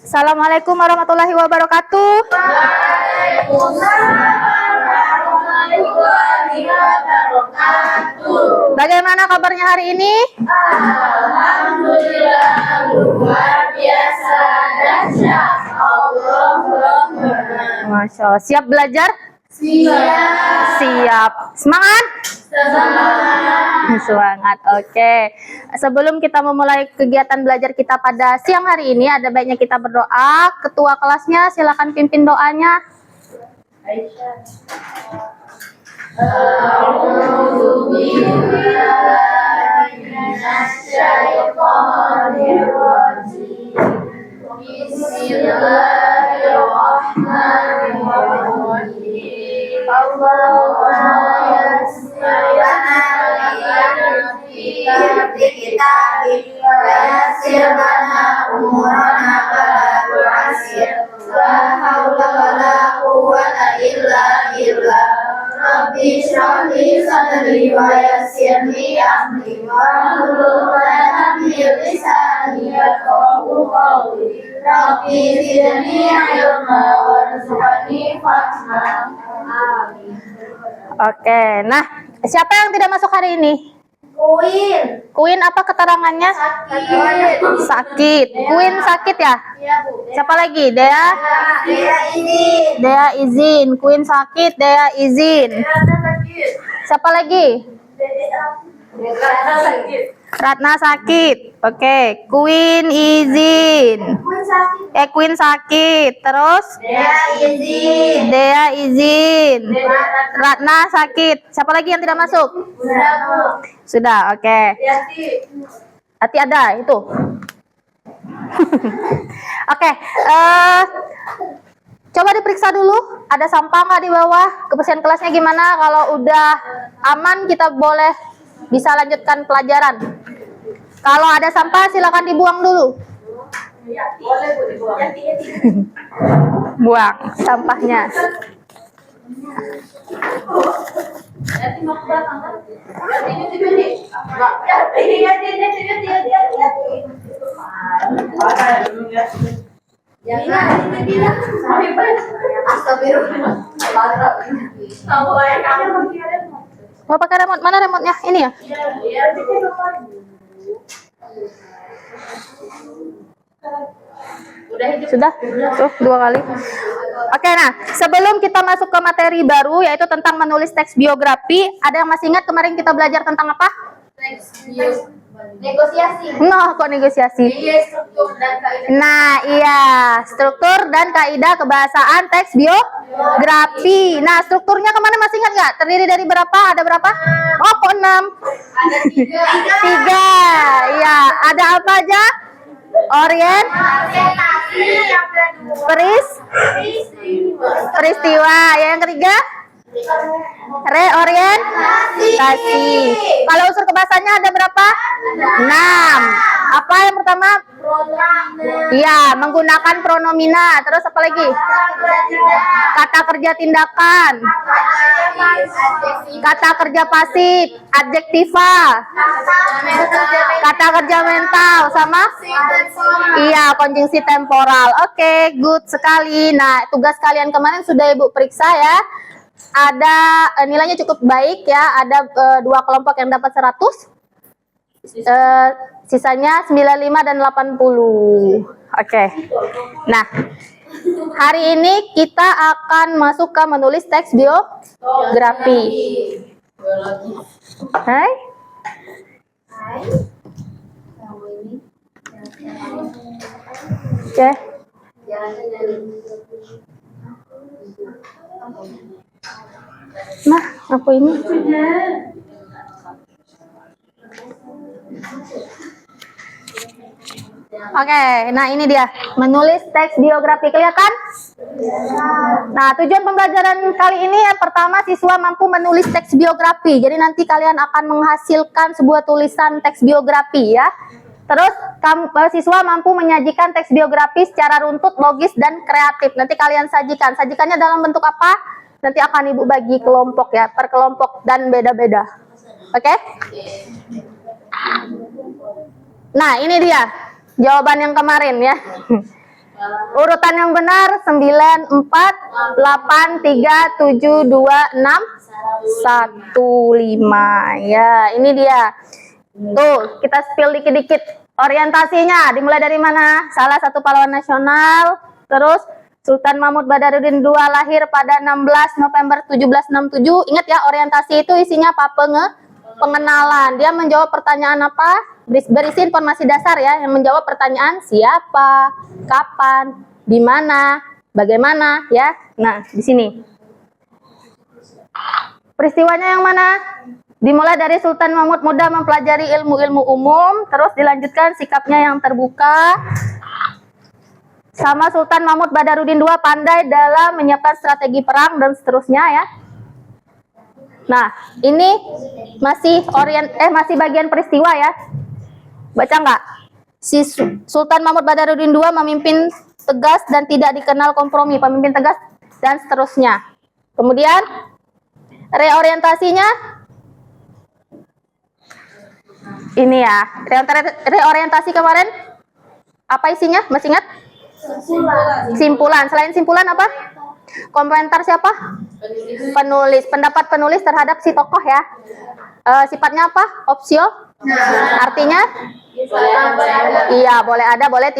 Assalamualaikum warahmatullahi wabarakatuh. Bagaimana kabarnya hari ini? Alhamdulillah, luar biasa dahsyat. Masya Allah. Siap belajar? Siap. Siap. Semangat? Semangat. Oke. Sebelum kita memulai kegiatan belajar kita pada siang hari ini, ada baiknya kita berdoa. Ketua kelasnya silakan pimpin doanya. A'udzu billahi minasyaitonir rajim. Bismillahirrahmanirrahim. Allahumma yassir lana fi kitabik wa yassir lana umurana wa la tu'assir. La haula wa la quwwata illa billah. Rabbi shrah li sadri wa yassir li amri wahlul 'uqdatam min lisani yafqahu qawli. Rabbi zidni 'ilma warzuqni fahma. Amin. Oke. Nah, siapa yang tidak masuk hari ini? Queen. Queen apa keterangannya? Sakit. Sakit. Queen sakit ya? Iya, Bu. Siapa lagi? Dea? Dea izin. Dea izin. Queen sakit. Dea izin. Sakit. Siapa lagi? Ratna sakit. Ratna sakit. Oke. Queen izin. Queen sakit. Queen sakit. Terus? Dea izin. Dea izin. Ratna sakit. Siapa lagi yang tidak masuk? Udah, Bu. Sudah. Oke. Yati. Hati ada itu. Oke. Coba diperiksa dulu. Ada sampah nggak di bawah? Kebersihan kelasnya gimana? Kalau udah aman, kita boleh bisa lanjutkan pelajaran. Kalau ada sampah, silakan dibuang dulu. Boleh, Bu, dibuang. Buang sampahnya. Yati mau ke belakang kan? Yati. Jangan. Astagfirullah. Mau pakai remote? Mana remote-nya? Ini ya? Sudah? Tuh, 2 kali. Oke, nah, sebelum kita masuk ke materi baru, yaitu tentang menulis teks biografi, ada yang masih ingat kemarin kita belajar tentang apa? Negosiasi. Noh, kok negosiasi? Iya, struktur dan kaidah. Nah, iya, struktur dan kaidah kebahasaan teks biografi. Nah, strukturnya kemana masih ingat nggak? Terdiri dari berapa? Ada berapa? Oh, kok 6? Ada 3. 3. Iya, ada apa aja? Peristiwa. Yang ketiga? Reorientasi. Kalau unsur kebahasannya ada berapa? 6. Apa yang pertama? Iya, menggunakan pronomina. Terus apa lagi? Kata kerja tindakan. Kata kerja pasif. Adjektiva. Kata kerja mental. Sama? Iya, konjungsi temporal. Oke, good sekali. Nah, tugas kalian kemarin sudah Ibu periksa ya. Ada nilainya cukup baik ya. Ada 2 kelompok yang dapat 100. Sisanya 95 dan 80. Oke. Nah, hari ini kita akan masuk ke menulis teks biografi. Hai. Oke. Nah, aku ini. Oke, nah ini dia menulis teks biografi, kelihatan? Nah, tujuan pembelajaran kali ini yang pertama siswa mampu menulis teks biografi. Jadi nanti kalian akan menghasilkan sebuah tulisan teks biografi ya. Terus siswa mampu menyajikan teks biografi secara runtut, logis dan kreatif. Nanti kalian sajikan. Sajikannya dalam bentuk apa? Nanti akan Ibu bagi kelompok ya, per kelompok dan beda-beda. Oke? Nah, ini dia jawaban yang kemarin ya. Urutan yang benar 9, 4, 8, 3, 7, 2, 6, 1, 5. Ya, ini dia. Tuh, kita spill dikit-dikit. Orientasinya dimulai dari mana? Salah satu pahlawan nasional. Terus Sultan Mahmud Badarudin II lahir pada 16 November 1767. Ingat ya, orientasi itu isinya apa? Pengenalan. Dia menjawab pertanyaan apa? Berisi informasi dasar ya, yang menjawab pertanyaan siapa, kapan, di mana, bagaimana ya. Nah, di sini. Peristiwanya yang mana? Dimulai dari Sultan Mahmud muda mempelajari ilmu-ilmu umum, terus dilanjutkan sikapnya yang terbuka. Sama Sultan Mahmud Badarudin II pandai dalam menyiapkan strategi perang dan seterusnya ya. Nah, ini masih masih bagian peristiwa ya. Baca nggak? Si Sultan Mahmud Badarudin II memimpin tegas dan tidak dikenal kompromi, pemimpin tegas dan seterusnya. Kemudian reorientasinya ini ya. Reorientasi kemarin apa isinya? Masih ingat? Simpulan. Selain simpulan apa? Komentar siapa? Penulis. Pendapat penulis terhadap si tokoh ya. Sifatnya apa? Opsio. Artinya? Iya, boleh ada, boleh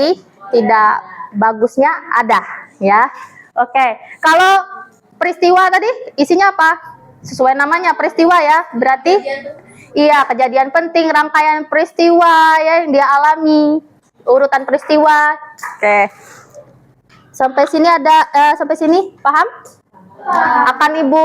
tidak. Bagusnya ada ya. Oke. Kalau peristiwa tadi isinya apa? Sesuai namanya peristiwa ya. Berarti iya, kejadian penting, rangkaian peristiwa ya yang dia alami. Urutan peristiwa. Oke. Sampai sini sampai sini paham? Akan Ibu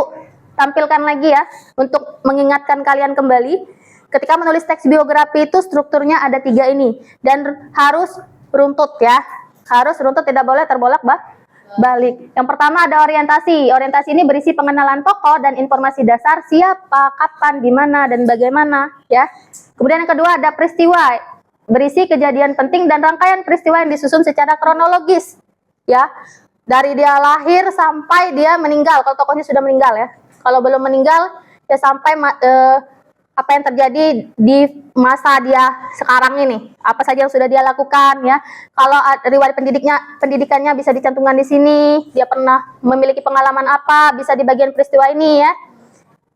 tampilkan lagi ya untuk mengingatkan kalian kembali. Ketika menulis teks biografi itu strukturnya ada 3 ini dan harus runtut ya. Harus runtut, tidak boleh terbolak-balik. Yang pertama ada orientasi. Orientasi ini berisi pengenalan tokoh dan informasi dasar siapa, kapan, di mana dan bagaimana ya. Kemudian yang kedua ada peristiwa. Berisi kejadian penting dan rangkaian peristiwa yang disusun secara kronologis ya. Dari dia lahir sampai dia meninggal, kalau tokohnya sudah meninggal ya. Kalau belum meninggal ya sampai apa yang terjadi di masa dia sekarang ini, apa saja yang sudah dia lakukan ya. Kalau riwayat pendidikannya bisa dicantumkan di sini, dia pernah memiliki pengalaman apa, bisa di bagian peristiwa ini ya.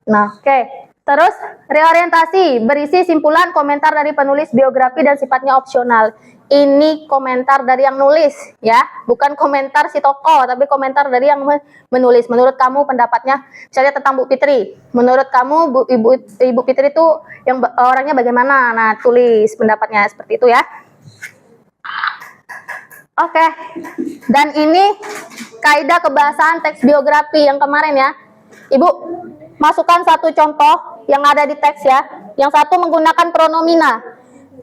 Nah, oke. Terus reorientasi berisi simpulan komentar dari penulis biografi dan sifatnya opsional. Ini komentar dari yang nulis ya, bukan komentar si tokoh, tapi komentar dari yang menulis. Menurut kamu pendapatnya, misalnya tentang Bu Fitri. Menurut kamu Ibu Fitri itu yang orangnya bagaimana? Nah, tulis pendapatnya seperti itu ya. Oke. Dan ini kaidah kebahasaan teks biografi yang kemarin ya. Ibu masukkan satu contoh yang ada di teks ya. Yang satu menggunakan pronomina.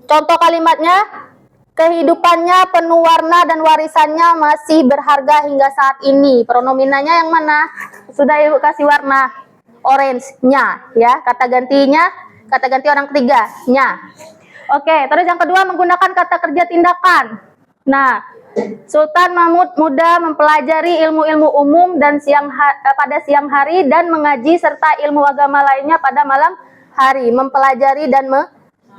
Contoh kalimatnya, kehidupannya penuh warna dan warisannya masih berharga hingga saat ini. Pronominanya yang mana? Sudah Ibu kasih warna orange-nya ya. Kata ganti orang ketiga, nya. Oke, terus yang kedua menggunakan kata kerja tindakan. Nah, Sultan Mahmud muda mempelajari ilmu-ilmu umum dan pada siang hari dan mengaji serta ilmu agama lainnya pada malam hari. Mempelajari dan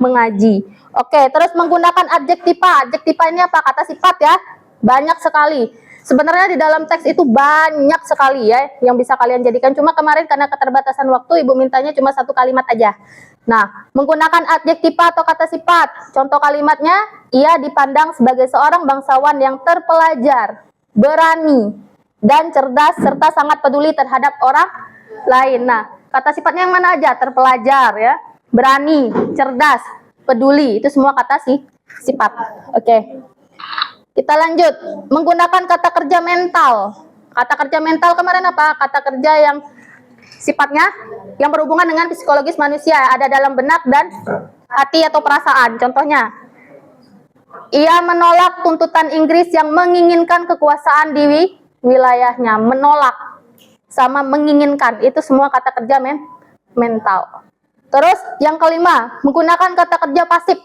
mengaji. Oke, terus menggunakan adjektiva. Adjektiva ini apa? Kata sifat ya. Banyak sekali. Sebenarnya di dalam teks itu banyak sekali ya yang bisa kalian jadikan. Cuma kemarin karena keterbatasan waktu Ibu mintanya cuma 1 kalimat aja. Nah, menggunakan adjektiva atau kata sifat. Contoh kalimatnya, ia dipandang sebagai seorang bangsawan yang terpelajar, berani, dan cerdas serta sangat peduli terhadap orang lain. Nah, kata sifatnya yang mana aja? Terpelajar ya, berani, cerdas, peduli. Itu semua kata sifat. Oke. Kita lanjut. Menggunakan kata kerja mental. Kata kerja mental kemarin apa? Kata kerja yang sifatnya yang berhubungan dengan psikologis manusia, ada dalam benak dan hati atau perasaan. Contohnya, ia menolak tuntutan Inggris yang menginginkan kekuasaan di wilayahnya. Menolak sama menginginkan, itu semua kata kerja mental. Terus yang kelima, menggunakan kata kerja pasif.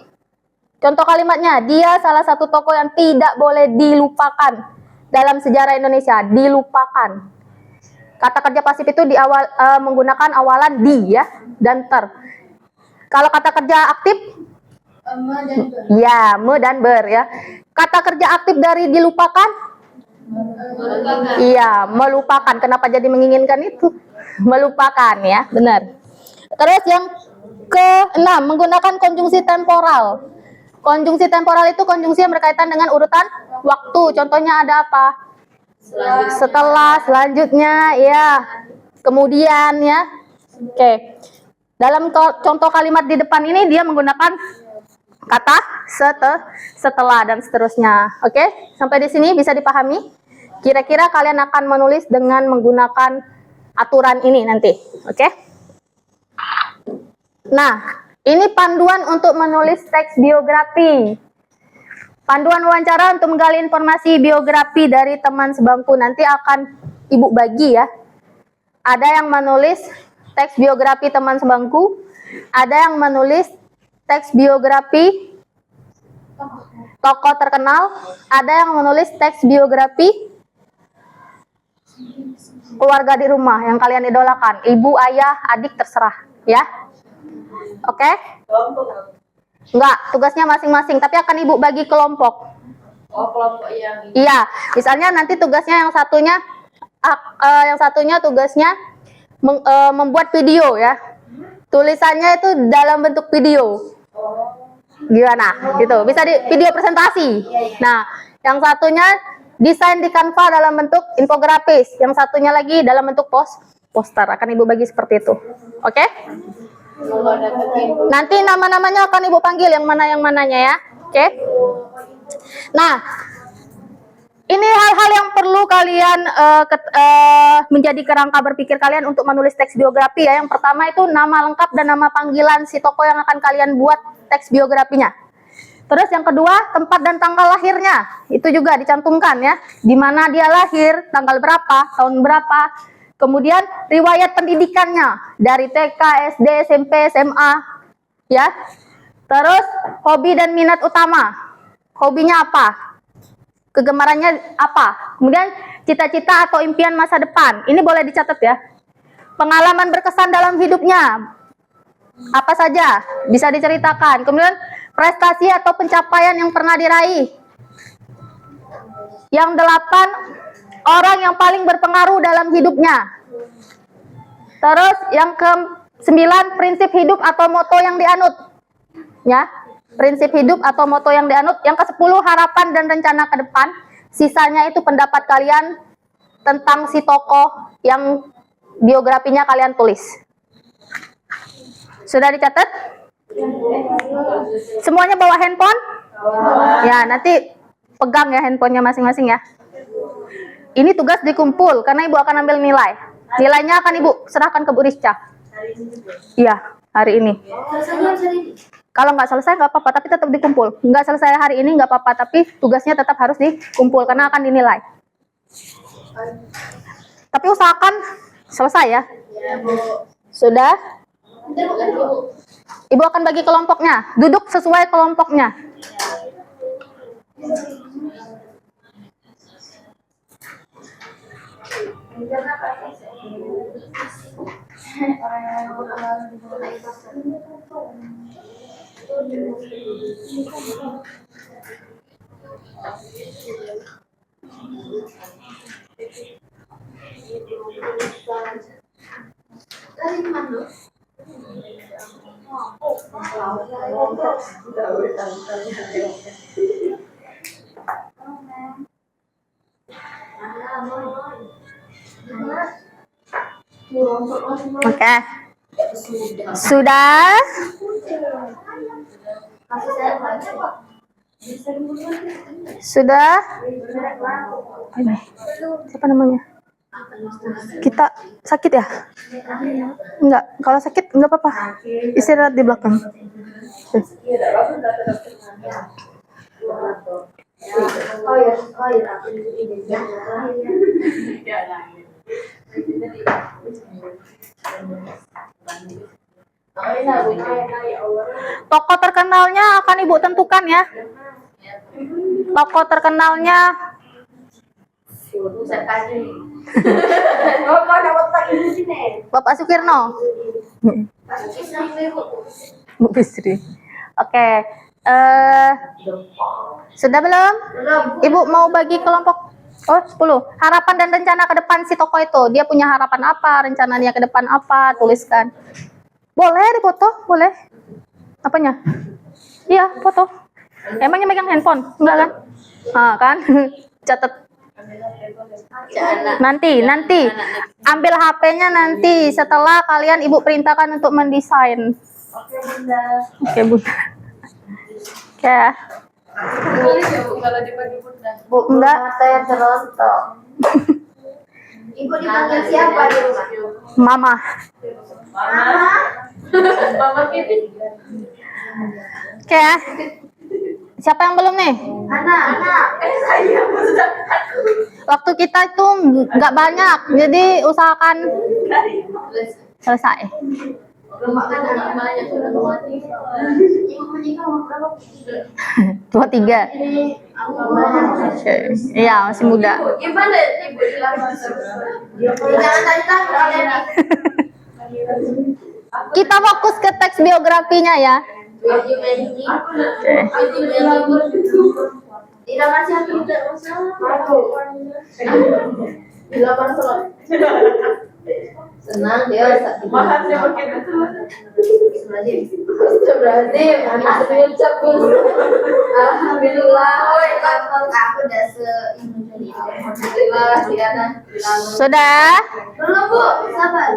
Contoh kalimatnya, dia salah satu tokoh yang tidak boleh dilupakan dalam sejarah Indonesia. Dilupakan. Kata kerja pasif itu menggunakan awalan di ya dan ter. Kalau kata kerja aktif Me dan ber. Ya, me dan ber ya. Kata kerja aktif dari dilupakan? Melupakan. Iya, melupakan. Kenapa jadi menginginkan itu? Melupakan ya, benar. Terus yang ke-6, menggunakan konjungsi temporal. Konjungsi temporal itu konjungsi yang berkaitan dengan urutan waktu. Contohnya ada apa? Setelah, selanjutnya, ya. Kemudian ya. Oke. Dalam contoh kalimat di depan ini dia menggunakan kata setelah dan seterusnya. Oke? Sampai di sini bisa dipahami? Kira-kira kalian akan menulis dengan menggunakan aturan ini nanti. Oke? Nah, ini panduan untuk menulis teks biografi. Panduan wawancara untuk menggali informasi biografi dari teman sebangku nanti akan Ibu bagi ya. Ada yang menulis teks biografi teman sebangku, ada yang menulis teks biografi tokoh terkenal, ada yang menulis teks biografi keluarga di rumah yang kalian idolakan, ibu, ayah, adik, terserah ya. Oke? Enggak, tugasnya masing-masing, tapi akan Ibu bagi kelompok. Oh, kelompok yang ini. Iya, misalnya nanti tugasnya yang satunya tugasnya membuat video ya. Tulisannya itu dalam bentuk video. Gimana? Gitu. Bisa di video presentasi. Nah, yang satunya desain di Canva dalam bentuk infografis, yang satunya lagi dalam bentuk poster. Akan Ibu bagi seperti itu. Oke? Kalau ada ketimpangan. Nanti nama-namanya akan Ibu panggil yang mananya ya. Oke? Nah, ini hal-hal yang perlu kalian menjadi kerangka berpikir kalian untuk menulis teks biografi ya. Yang pertama itu nama lengkap dan nama panggilan si tokoh yang akan kalian buat teks biografinya. Terus yang kedua, tempat dan tanggal lahirnya. Itu juga dicantumkan ya. Di mana dia lahir, tanggal berapa, tahun berapa. Kemudian riwayat pendidikannya dari TK, SD, SMP, SMA ya. Terus hobi dan minat utama. Hobinya apa? Kegemarannya apa? Kemudian cita-cita atau impian masa depan. Ini boleh dicatat ya. Pengalaman berkesan dalam hidupnya. Apa saja bisa diceritakan. Kemudian prestasi atau pencapaian yang pernah diraih. Yang 8, orang yang paling berpengaruh dalam hidupnya. Terus yang ke-9, prinsip hidup atau moto yang dianut. Ya, prinsip hidup atau moto yang dianut. Yang ke-10, harapan dan rencana ke depan. Sisanya itu pendapat kalian tentang si tokoh yang biografinya kalian tulis. Sudah dicatat? Semuanya bawa handphone? Ya, nanti pegang ya handphonenya masing-masing ya. Ini tugas dikumpul karena Ibu akan ambil nilai. Nilainya akan Ibu serahkan ke Bu Rizka. Iya, hari ini. Kalau nggak selesai nggak apa-apa, tapi tetap dikumpul. Nggak selesai hari ini nggak apa-apa, tapi tugasnya tetap harus dikumpul karena akan dinilai. Tapi usahakan selesai ya. Sudah? Ibu akan bagi kelompoknya. Duduk sesuai kelompoknya. Oke. Sudah? Sudah? Ini. Siapa namanya? Kita sakit ya? Enggak, kalau sakit enggak apa-apa. Istirahat di belakang. Tokoh terkenalnya akan Ibu tentukan ya. Tokoh terkenalnya Bapak Sukirno. Bu Bisri. Oke. Sudah belum? Ibu mau bagi kelompok? Oh, 10. Harapan dan rencana ke depan si tokoh itu. Dia punya harapan apa, rencananya ke depan apa, tuliskan. Boleh dipoto, boleh. Apanya? Iya, foto. Emangnya megang handphone? Enggak kan? Ah, kan? Catat. Nanti ambil HP-nya nanti setelah kalian ibu perintahkan untuk mendesain. Oke, Bunda. Oke. Kalau dibagi bunda. Bu, Enggak. saya terontok. Ibu dipanggil siapa di rumah? Mama. Mama Kevin. Oke. Siapa yang belum nih? Anak. Waktu kita itu nggak banyak, jadi usahakan selesai. Rumah kan anak. Banyak sudah mati. Ibu menikah umur berapa? 23. Ini aku banyak. Oke. Iya, masih muda. Gimana ibu bilang? Jangan tanya kalian nih. Kita fokus ke teks biografinya ya. Tidak masih aku tidak masalah. Senang dia Bahasnya begitu tuh. Astagfirullahaladzim. Alhamdulillah. Aku udah ini. Alhamdulillah, Diana. Sudah? Belum, Bu. Sabar.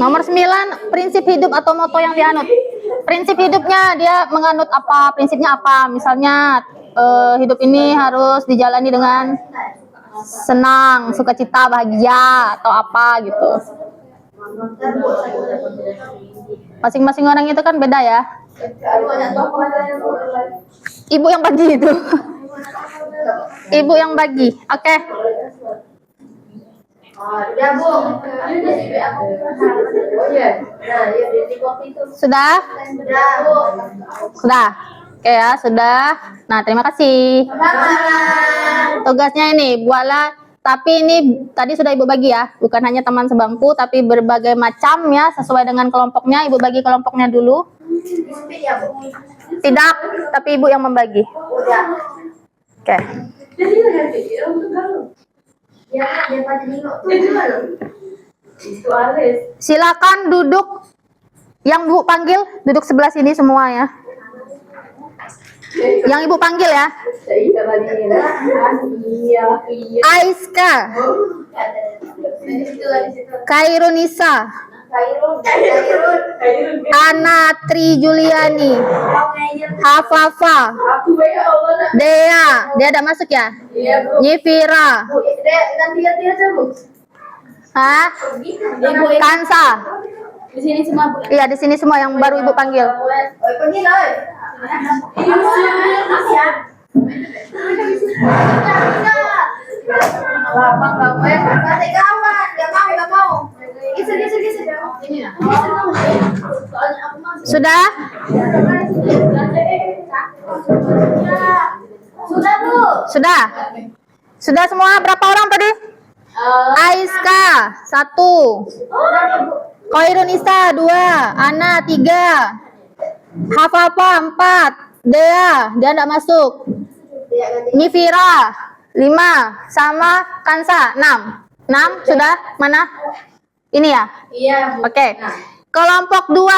Nomor 9, prinsip hidup atau moto yang dianut. Prinsip hidupnya dia menganut apa? Prinsipnya apa? Misalnya hidup ini harus dijalani dengan senang, sukacita, bahagia atau apa gitu. Masing-masing orang itu kan beda ya. Ibu yang bagi itu. Ibu yang bagi. Oke. Ya, Bu. Oh iya. Nah, ya di kopi itu. Sudah? Sudah, Bu. Sudah. Oke ya, sudah. Nah, terima kasih. Sama-sama. Tugasnya ini buatlah, tapi ini tadi sudah Ibu bagi ya, bukan hanya teman sebangku tapi berbagai macam ya, sesuai dengan kelompoknya. Ibu bagi kelompoknya dulu. Disipin ya, Bu. Tidak, tapi Ibu yang membagi. Udah. Oke. Ya, daripada nengok tuh dulu. Itu Aris. Silakan duduk. Yang Bu panggil duduk sebelah sini semua ya. Yang Ibu panggil ya. Iya. Aiska, Di situ lah, di situ. Kairunisa, Kairun. Ana Tri Juliani, Hafafa, Aku ya Allah. Dea ada masuk ya? Iya, Bu. Nyifira, Bu, nanti lihat aja, Bu. hah? Kansa. Di sini semua Bu. Iya, di sini semua yang baru Ibu panggil. Oh, pergi lah. Lapang kamu ya, kasih kawan, nggak mau. Geser. Ini ya. Soalnya aku masuk. Sudah? Sudah, Bu. Sudah? Sudah semua? Berapa orang tadi? Aiska 1, Koirunisa 2, Ana 3, Hafafa 4, Dea enggak masuk, Nyifira 5, sama Kansa 6 sudah? Mana? Ini ya? Iya, Bu. Oke. Kelompok 2,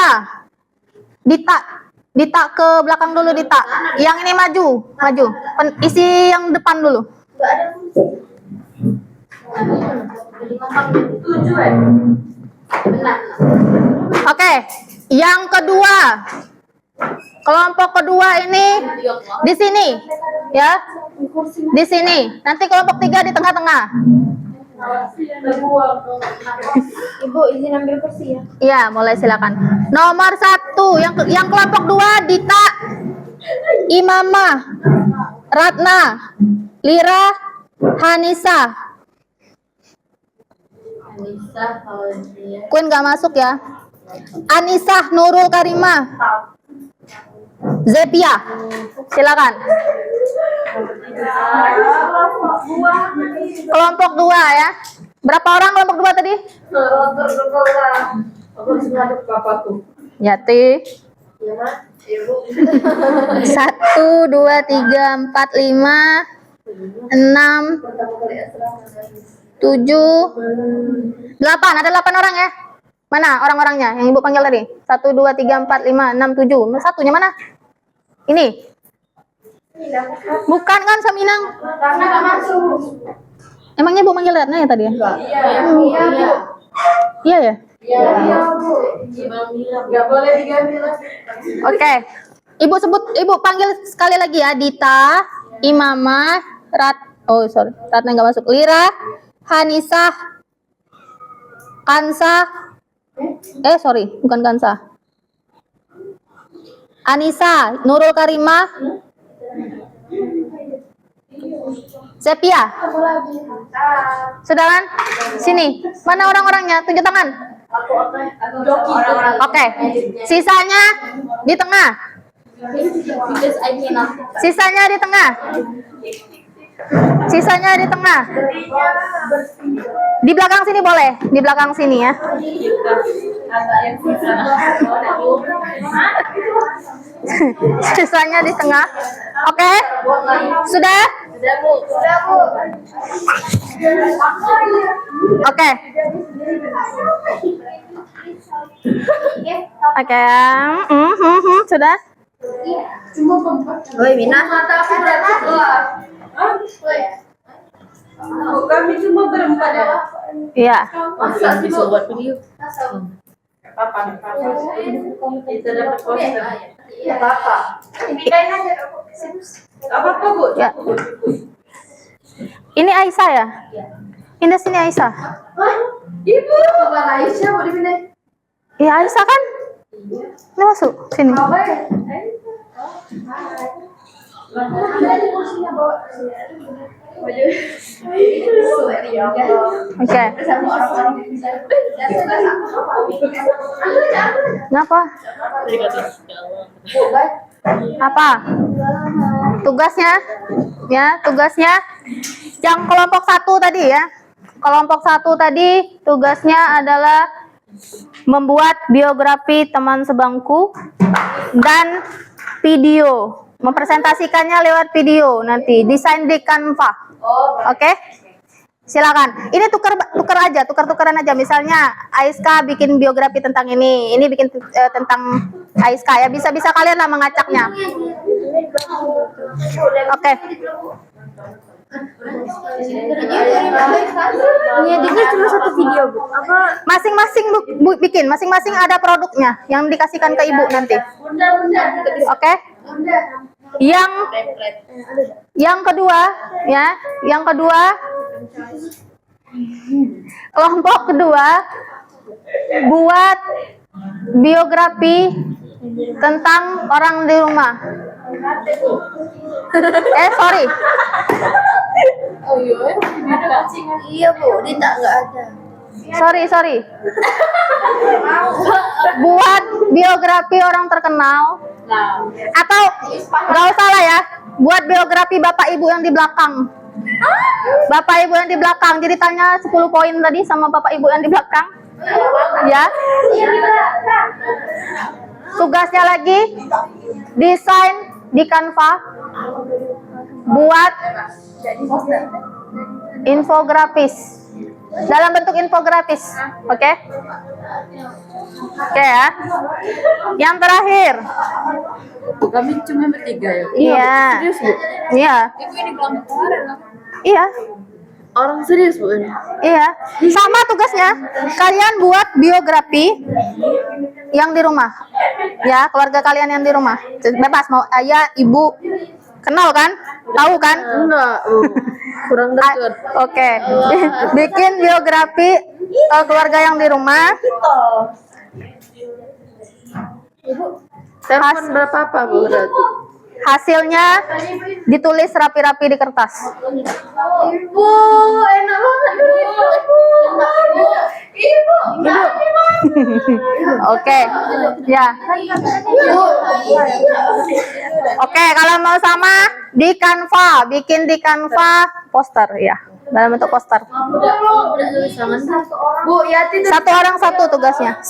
Dita ke belakang dulu, Dita. Yang ini maju. Isi yang depan dulu. Nggak ada fungsi. Tujuh ya. Benar. Oke, yang kedua, kelompok kedua ini di sini, ya, di sini. Nanti kelompok 3 di tengah-tengah. Ibu izin ambil kursi ya. Iya, mulai silakan. Nomor 1, yang kelompok 2, Dita, Imamah, Ratna, Lira, Hanisa. Anissa kalau dia. Queen nggak masuk ya. Anissa Nurul Karimah, Zepia, silakan. Kelompok 2 ya. Berapa orang kelompok 2 tadi? Aku harus ngadep ke papaku. Yati. Iya, Ma. Iya, Bu. 1, 2, 3, 4, 5, 6, Pertama kali asrama. 7, 8. Ada 8 orang ya? Mana orang-orangnya yang ibu panggil tadi? 1, 2, 3, 4, 5, 6, 7. Satunya mana? Ini? Bukan kan Saminang? Karena nggak masuk. Emangnya ibu manggil Ratna ya tadi ya? Iya, iya, Bu. Iya ya? Iya, Bu. Nggak boleh diganti lagi. Oke. Ibu panggil sekali lagi ya. Dita, Imamah, Ratna nggak masuk. Lira, Hanisah, Kansa. Bukan Kansa. Anissa, Nurul Karimah, Sepia. Sudah kan? Sini. Mana orang-orangnya? Tunjuk tangan. Oke. Sisanya di tengah. Because I cannot. Sisanya di tengah. Sisanya di tengah. Di belakang sini boleh. Di belakang sini ya. Sisanya di tengah. Oke. Sudah? Sudah, Bu. Oke. Oke. Sudah? Woi, Mina. Mata aku udah keluar. Kami cuma berempat ya. Iya. Masa sih Bu buat video? Kapan? Kita dapat poster. Iya, Kakak. Pindahin aja aku. Apa Bu? Ya. Ini Aisyah ya? Pindah sini Aisyah. Ibu. Bukan Aisyah, mau dipindahin. Iya Aisyah kan? Ini masuk sini. Apa ya? Ada di kursinya bawa. Oke. Kenapa? Apa? Tugasnya? Ya, tugasnya. Yang kelompok 1 tadi ya. Kelompok 1 tadi tugasnya adalah membuat biografi teman sebangku dan video. Mempresentasikannya lewat video nanti. Desain di Canva. Oke? Silakan. Ini tukar-tukaran aja. Misalnya Aiska bikin biografi tentang ini bikin tentang Aiska ya. Bisa-bisa kalian lah mengacaknya. Oke. Ngeditnya cuma satu video, Bu. Apa? Masing-masing bikin, masing-masing ada produknya yang dikasihkan ke ibu nanti. Oke? Yang kedua ya, kelompok kedua buat biografi tentang orang di rumah. Sorry. Iya, Bu. Dita nggak ada. Sorry. Buat biografi orang terkenal. Atau nggak usah lah ya. Buat biografi bapak ibu yang di belakang. Bapak ibu yang di belakang. Jadi tanya 10 poin tadi sama bapak ibu yang di belakang. Ya. Tugasnya lagi desain di Canva. Buat infografis. Dalam bentuk infografis. Oke? Oke ya. Yang terakhir. Kami cuma bertiga ya. Iya. Serius, Bu? Iya. Ibu ini kelompok kemarin lah. Iya. Orang serius, Bu. Ini. Iya. Sama tugasnya. Kalian buat biografi yang di rumah. Ya, keluarga kalian yang di rumah. Bebas mau ayah, ibu. Kenal kan? Tahu kan? Enggak, Bu. Kurang dekat. Oke. Bikin biografi keluarga yang di rumah. Telepon berapa apa, Bu? Berarti? Hasilnya ditulis rapi-rapi di kertas. Ibu, enak banget. Ibu. Oke. Ya. Oke, kalau mau sama di Canva, bikin di Canva poster ya. dalam bentuk poster. Udah tulis tangan. Bu, Yati tuh Satu orang satu tugasnya.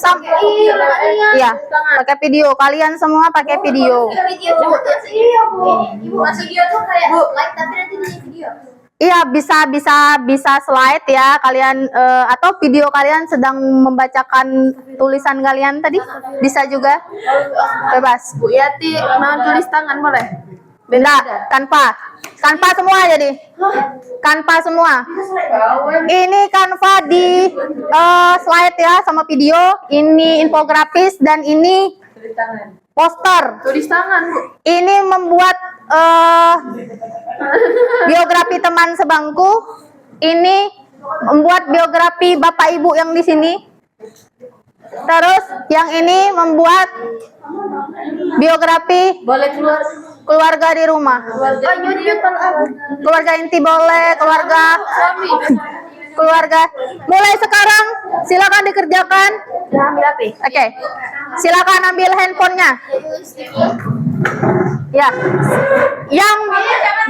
Iya, pakai video. Kalian semua pakai video. Ibu masuk video tuh kayak like tapi nanti di video. Iya, bisa slide ya kalian atau video kalian sedang membacakan tulisan kalian tadi bisa juga bebas. Bu Yati mau tulis tangan boleh? Beda, Canva semua jadi. Canva semua. Ini Canva di slide ya sama video. Ini infografis dan ini Tulis tangan. poster. Tulis tangan, Bu. Ini membuat biografi teman sebangku. Ini membuat biografi bapak ibu yang di sini. Terus yang ini membuat biografi Boleh keluar. keluarga di rumah. Keluarga inti boleh, keluarga. Mulai sekarang silakan dikerjakan. Ambil HP. Oke. Silakan ambil handphonenya. Ya. Yang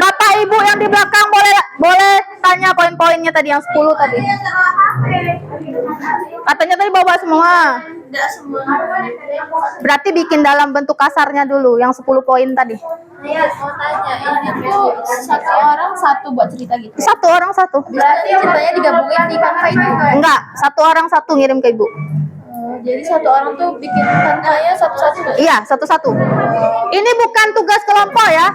Bapak Ibu yang di belakang boleh tanya poin-poinnya tadi yang 10 tadi. Katanya tadi bawa semua. Enggak semua. Berarti bikin dalam bentuk kasarnya dulu yang 10 poin tadi. Iya, mau tanya ini tuh satu orang satu buat cerita gitu. Satu orang satu. Berarti ceritanya digabungin di Canva itu. Enggak, satu orang satu ngirim ke Ibu. Jadi satu orang tuh bikin Canva-nya satu-satu. Iya, satu-satu. Ini bukan tugas kelompok ya.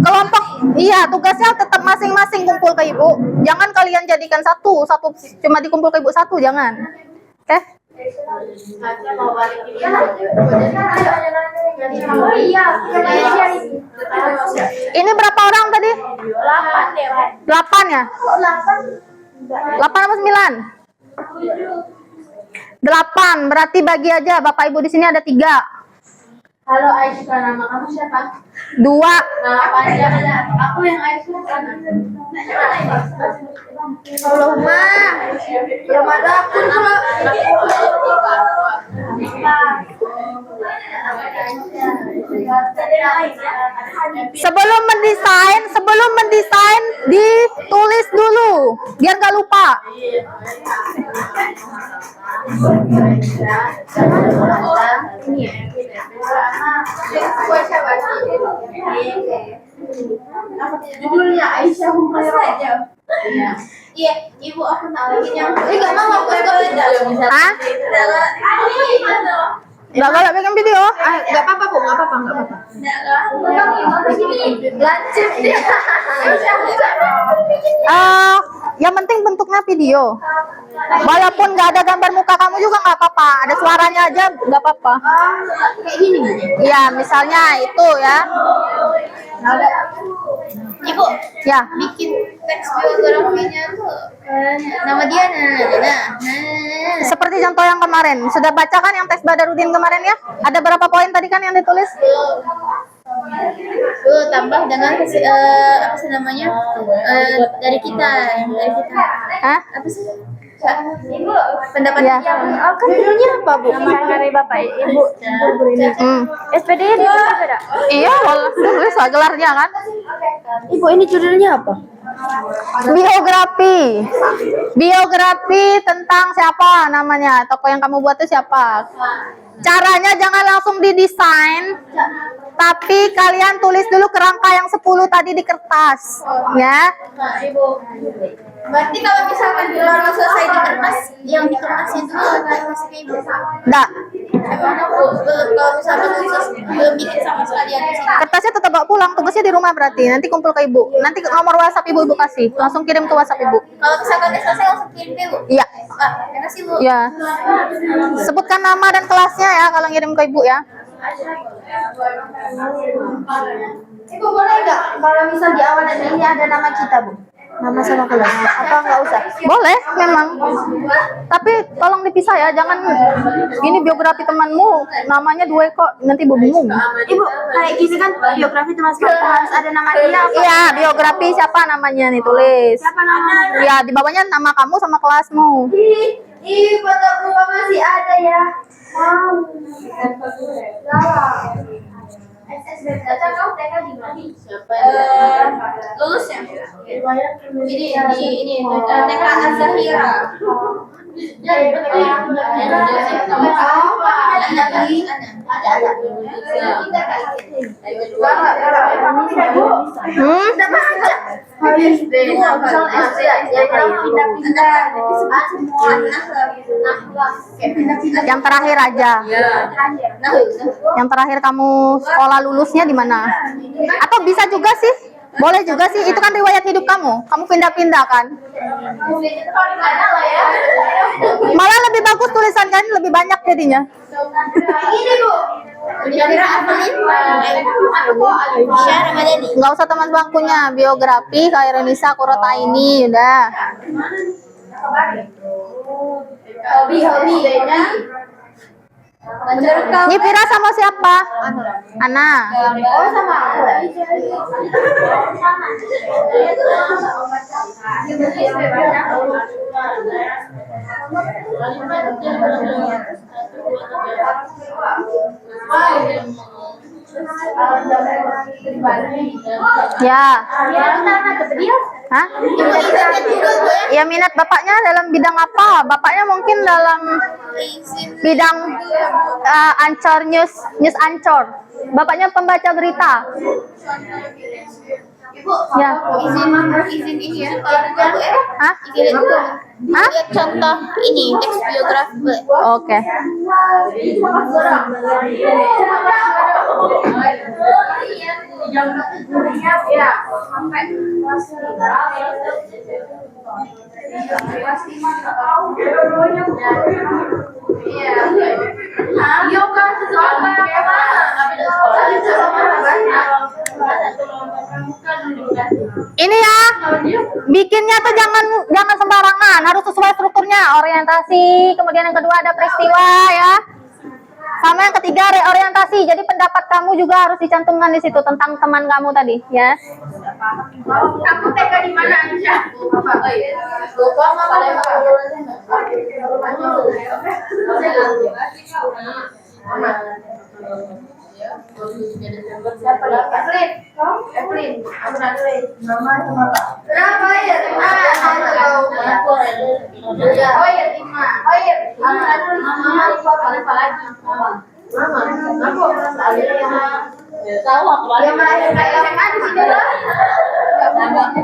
Kelompok, iya tugasnya tetap masing-masing kumpul ke Ibu. Jangan kalian jadikan satu cuma dikumpul ke Ibu satu, jangan. Oke? Ini berapa orang tadi? 8 ya? 8 apa 9? 8, berarti bagi aja. Bapak Ibu di sini ada 3. Halo Aisyah, nama kamu siapa? 2. Nama panjang aku yang Aisyah. Halo Ma. Belum ada akun kalau. Sebelum mendesain ditulis dulu biar nggak lupa. Judulnya Aisyah Humayra. Iya, Ibu aku bikin yang enggak mau aku beda. Hah? Nggak boleh bikin video. Enggak apa-apa, Bu. Enggak apa-apa, enggak apa-apa. Lancip dia. Yang penting bentuknya video. Walaupun nggak ada gambar muka kamu juga nggak apa-apa. Ada suaranya aja nggak apa-apa. Kayak gini. Iya, misalnya itu ya. Ibu, Ya. bikin teks biografinya tuh nama dia nah. Seperti contoh yang kemarin. Sudah baca kan yang tes Badarudin kemarin ya? Ada berapa poin tadi kan yang ditulis? Tambah dengan apa sih namanya? Dari kita. Hah? Apa sih? Ibu, pendapat Ya. yang Kan judulnya apa, Bu? Dari Bapak Ibu. SPD-nya di beda. Iya, tulis lah gelarnya kan. Ibu, ini judulnya apa? Biografi tentang siapa namanya, tokoh yang kamu buat itu siapa. Caranya jangan langsung didesain, tapi kalian tulis dulu kerangka yang 10 tadi di kertas ya. Ibu. Berarti kalau misalkan baru selesai di kertas, yang di kertas itu kasih ke Ibu. Enggak, Emang aku kalau misalkan belum bikin sama sekali yang di sini. kertasnya tetap bawa pulang, tugasnya di rumah berarti. Nanti kumpul ke Ibu. Nanti nomor WhatsApp Ibu kasih, langsung kirim ke WhatsApp Ibu. Kalau misalkan udah selesai langsung kirim ke Ibu. Iya. Terima kasih Bu. Ya. Sebutkan nama dan kelasnya ya kalau ngirim ke Ibu ya. Ibu boleh nggak kalau misal di awal ini ada nama kita, Bu? Nama sama kelas. Apa nggak usah? Boleh memang. Tapi tolong dipisah ya, jangan ini biografi temanmu namanya 2 kok nanti Ibu bingung. Ibu, kayak gini kan biografi teman sekolah harus ada nama dia. Apa? Iya, biografi siapa namanya nih tulis. Siapa namanya? Ya, di bawahnya nama kamu sama kelasmu. Ih, foto gua masih ada ya. SSB kamu TK di mana? Siapa yang lulus ya? Ini TK Azahira. Yang terakhir aja. Yang terakhir kamu sekolah lulusnya di mana? Atau bisa juga sih, boleh juga sih. Itu kan riwayat hidup kamu. Kamu pindah-pindah kan? Malah lebih bagus tulisan kan, lebih banyak jadinya. Ini Bu. Kira-kira Nggak usah teman bangkunya, biografi Khaironisa Qurrataini udah. hobi. Ini Pira sama siapa? Ana. Oh sama aku. Ya. Dia Hah? Ibu izin juga Bu ya. Ya minat bapaknya dalam bidang apa? Bapaknya mungkin dalam bidang Ancor News Ancor. Bapaknya pembaca berita. Ibu, Ya. izin ini ya. Kalau juga Bu ya. Hah? Izin juga. Hah? Lihat contoh ini teks biografi Bu. Oke. Ini ya, bikinnya tuh jangan sembarangan, harus sesuai strukturnya. Orientasi, kemudian yang kedua ada peristiwa ya. Sama yang ketiga reorientasi. Jadi pendapat kamu juga harus dicantumkan di situ tentang teman kamu tadi, ya. Aku TK di mana Aisyah? Evelyn, aku nak tulis. Kenapa ya? Oh ya, Tima. Oh ya, Mama apa lagi? Mama, aku tahu aku lagi. Yang melahirkan SMA di sini lah. Nama aku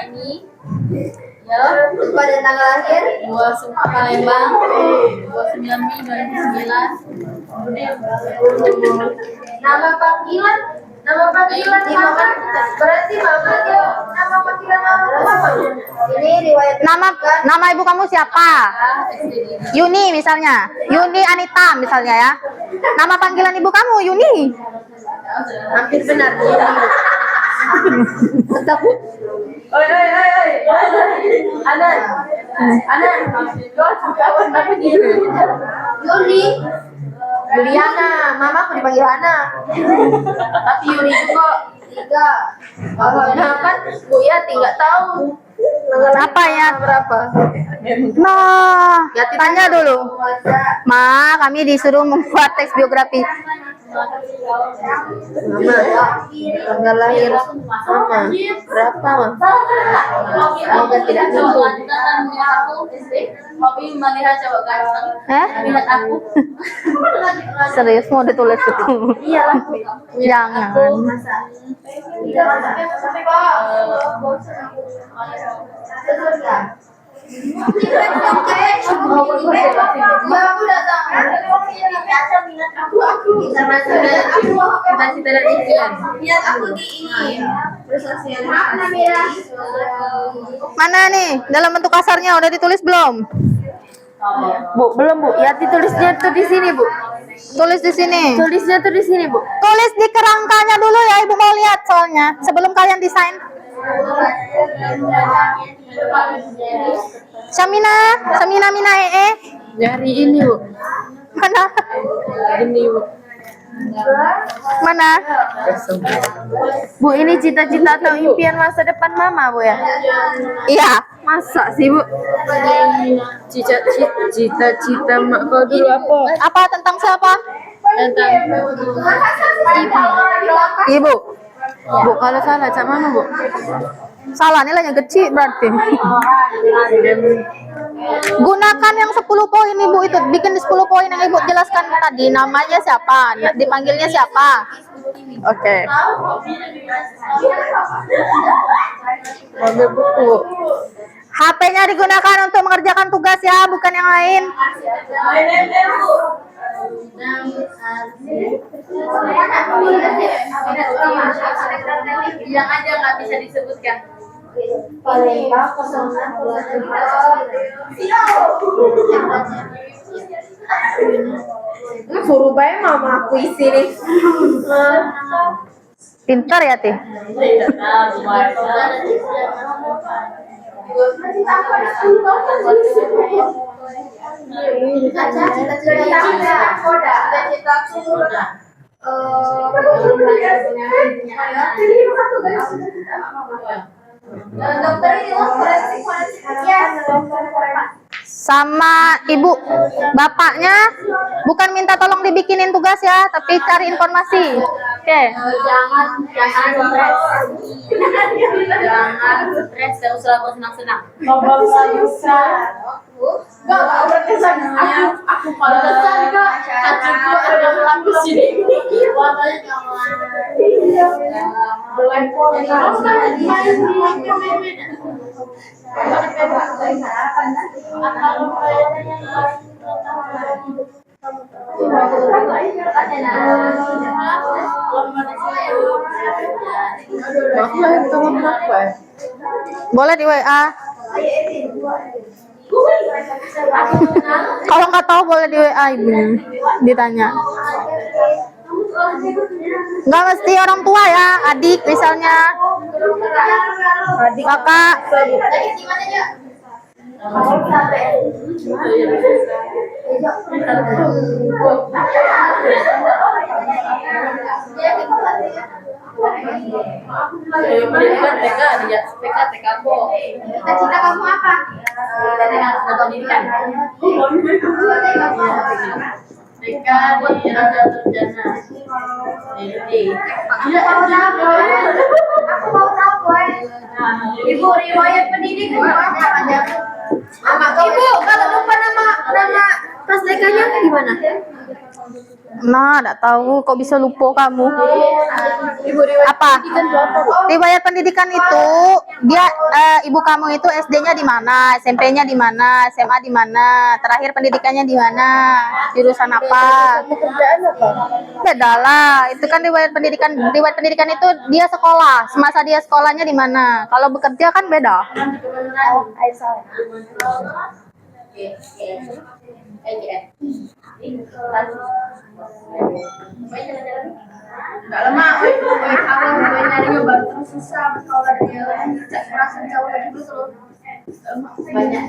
ini. Ya, pada tanggal lahir 2 Palembang 29 Mei 2009. Nama panggilan di mama berarti mama dia nama panggilan mama apa? Ini riwayat Nama ibu kamu siapa? Yuni misalnya. Yuni Anita misalnya ya. Nama panggilan ibu kamu Yuni. hampir benar. Oi. Anan. Kau kawan aku di Yuni. Juliana, mama aku dipanggil Hana. Tapi Yuni itu kok 3. Nah kan Bu Yati nggak tahu. Apa ya? Berapa? Nah, Yati tanya dulu. Ma, kami disuruh membuat teks biografi. Mama, tanggal lahir mama berapa mah? Semoga tidak minggu. Hobi melihat coba ganteng. Lihat aku. Serius mau ditulis itu? Iyalah. Jangan. Aku datang. Cita-cita dan impian. Lihat aku di ini. Mana nih? Dalam bentuk kasarnya udah ditulis belum? Bu, belum Bu. Yati tulisnya tuh di sini Bu. Tulis di sini. Tulisnya tuh di sini Bu. Tulis di kerangkanya dulu ya, Ibu mau lihat soalnya sebelum kalian desain. Samina Mina Dari ini Bu. Mana? Ini Bu. Mana? Bu, ini cita-cita atau impian masa depan Mama Bu ya? Iya. Masa sih Bu? Cita-cita mak kau dulu apa? Apa tentang siapa? Tentang Ibu. Bu, kalau salah cak mana Bu? Salah nilainya kecil berarti. Gunakan yang 10 poin Ibu itu, bikin 10 poin yang Ibu jelaskan tadi. Namanya siapa? Dipanggilnya siapa? Oke. Ambil buku. HP-nya digunakan untuk mengerjakan tugas ya, bukan yang lain. Yang aja nggak bisa disebutkan. Suruh bae mama aku isi nih. Pintar ya, Tih. Sama ibu bapaknya bukan minta tolong dibikinin tugas ya, tapi cari informasi. Oke. Jangan stres. Jangan stres, gak usah senang-senang. Enggak berkesan. Aku paling kesan Kak. Kakiku ada lampu sini. Boleh di WA. Kalau nggak tahu boleh di WA ibu ditanya. Nggak mesti orang tua ya, adik misalnya, kakak. Pendidikan TK dia, TK kok. Cita-cita kamu apa? Cita-cita pendidikan. TK di Raja Turjana. Aku mau tahu, boy. Ibu riwayat pendidikan apa? Ibu, kalau lupa nama pas TK-nya gimana? Nah, nggak tahu kok bisa lupa kamu. Apa? Riwayat pendidikan itu dia ibu kamu itu SD-nya di mana, SMP-nya di mana, SMA di mana, terakhir pendidikannya di mana, jurusan apa? Pekerjaan apa? Beda lah. Itu kan riwayat pendidikan. Riwayat pendidikan itu dia sekolah, semasa dia sekolahnya di mana. Kalau bekerja kan beda. Enggak lama, nyarinya baru terus susah kalau dia merasa jauh dari dulu banyak.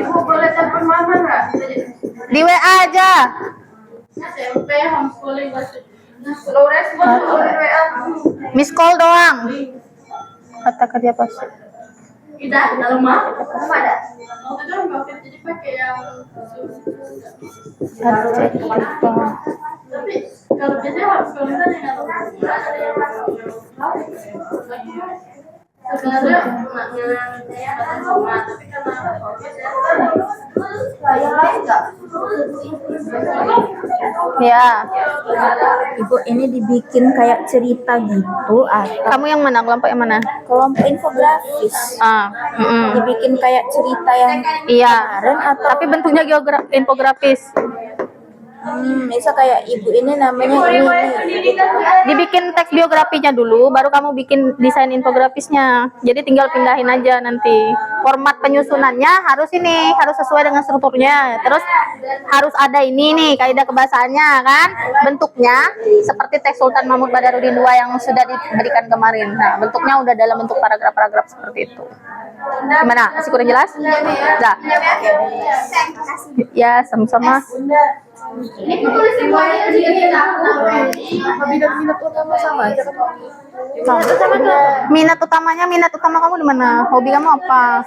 Ibu boleh telepon mama nggak? Di WA aja. SMP homeschooling slow respon di WA. Miss call doang. Kata kerja pasti. Tidak, dalam mah ada. Waktu itu nggak fit jadi pakai yang tapi kalau biasanya harus tulisan yang sebenarnya tapi Ya. Ibu ini dibikin kayak cerita gitu atau Kamu yang mana? Kelompok yang mana? kelompok infografis. Dibikin kayak cerita yang Iya. kemarin atau Tapi bentuknya infografis. bisa kayak ibu ini namanya ini. Dibikin teks biografinya dulu, baru kamu bikin desain infografisnya. Jadi tinggal pindahin aja nanti. Format penyusunannya harus ini, harus sesuai dengan strukturnya. Terus harus ada ini nih, kaidah kebahasaannya kan. Bentuknya seperti teks Sultan Mahmud Badarudin II yang sudah diberikan kemarin. Nah, bentuknya udah dalam bentuk paragraf-paragraf seperti itu. Gimana? Masih kurang jelas? Dah. Ya, sama-sama. ini tulis semuanya di Minat utama sama aja kan. Minat utama kamu di mana? Hobi kamu apa?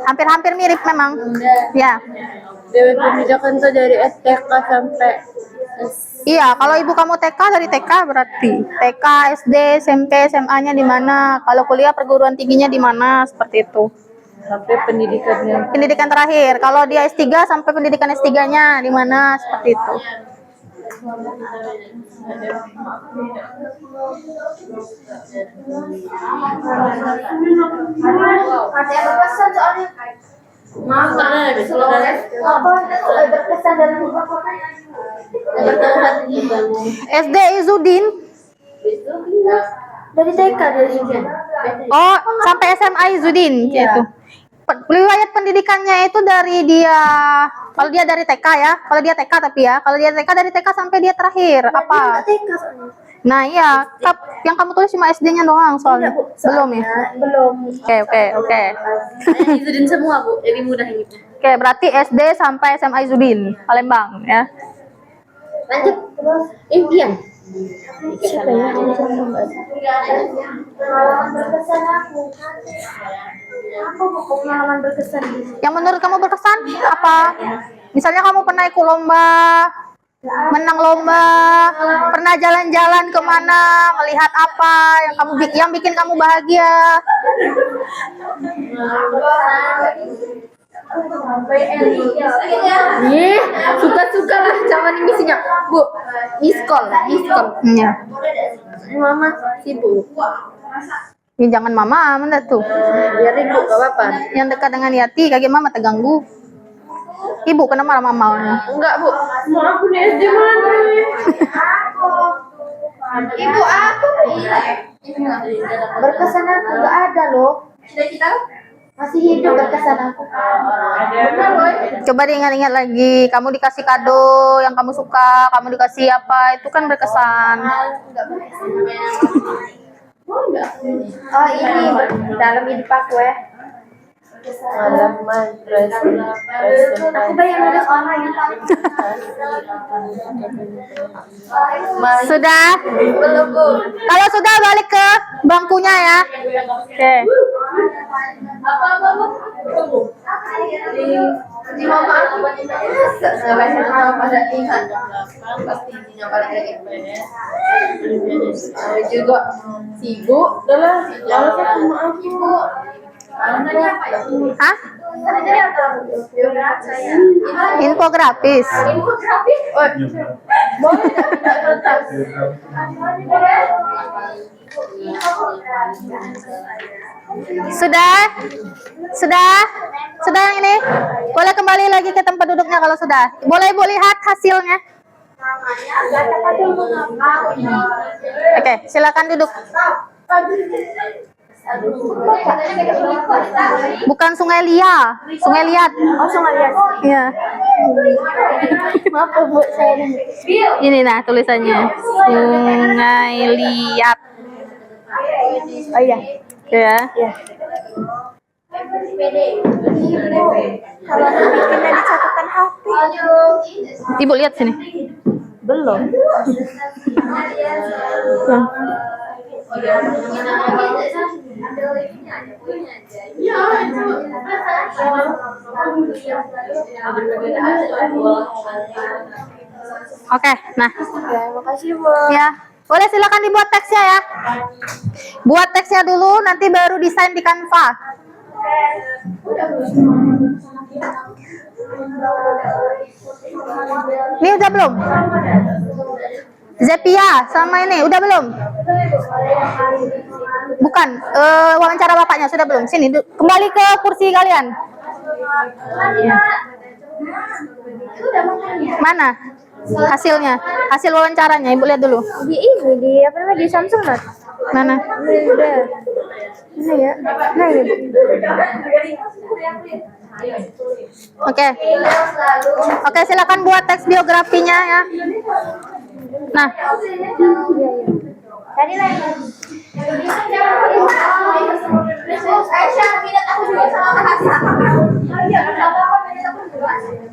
Hampir-hampir mirip memang. Ya. Dewan pendidikan tuh dari STK sampai Iya, kalau ibu kamu TK dari TK berarti TK, SD, SMP, SMA-nya di mana? Kalau kuliah perguruan tingginya di mana? Seperti itu. Sampai pendidikannya. Pendidikan terakhir. Kalau dia S3 sampai pendidikan S3-nya di mana? Seperti itu. Ada berkesan soalnya. Mana Berkesan dalam hidup apa? SD Izudin. Dari TK dari sini. Oh, sampai SMA Izudin itu. Riwayat pendidikannya itu dari dia, kalau dia dari TK ya, kalau dia TK tapi ya, kalau dia TK dari TK sampai dia terakhir apa? TK soalnya. Nah iya, yang kamu tulis cuma SD-nya doang soalnya. Belum ya? Belum. Oke. Izudin semua Bu, jadi mudah ingatnya. Oke, berarti SD sampai SMA Izudin, Palembang ya. Lanjut. Impian. Siapa ya? Pengalaman berkesan aku. Apa pengalaman berkesan di sini? Yang menurut kamu berkesan apa? Misalnya kamu pernah ikut lomba, menang lomba, pernah jalan-jalan kemana, melihat apa yang bikin kamu bahagia? Suka-suka lah zaman ini misinya. Bu, miss call. Iya. Mama sibuk. Ya, jangan mama, mana tuh? Biar ibu gak apa-apa. Yang dekat dengan Yati, kayak mama terganggu. Ibu kenapa marah mama? Enggak Bu. Mau aku nih SD mana? Ibu aku berkesan aku nggak ada loh. Masih hidup berkesan aku. Coba diingat-ingat lagi, kamu dikasih kado yang kamu suka, kamu dikasih apa, itu kan berkesan. Oh ini dalam hidup aku ya. Aku bayang ada orang yang paling Sudah? Kalau sudah balik ke bangkunya ya. Oke. di mama aku pada ingat pasti paling juga sibuk adalah maaf ibu. Namanya apa ya? Hah? Jadi apa? Infografis. Infografis. Oh, boleh tidak kertas? Sudah? Sudah yang ini? Boleh kembali lagi ke tempat duduknya kalau sudah. Boleh Ibu lihat hasilnya? Oke, silakan duduk. Bukan Sungai Lia, Sungai Liat. Oh, Sungai Liat. Iya. Maaf Bu, saya Ini nah tulisannya. Sungai Liat. Oh iya. Oke ya. Iya. Kalau bikinnya di catatan HP. Ibu lihat sini. Belum. Oke, nah. Ya, makasih Bu. Ya, boleh silakan dibuat teksnya ya. Buat teksnya dulu, nanti baru desain di Canva. Ini udah belum? Zepia sama ini udah belum? Bukan, wawancara bapaknya sudah belum? Sini, kembali ke kursi kalian. Mana hasilnya? Hasil wawancaranya, Ibu lihat dulu. Di ini di apa namanya di Samsung Note. Mana? Ini udah. Ini ya. Nah ini. Oke. Oke, silakan buat teks biografinya ya. Nah, Tadi lah.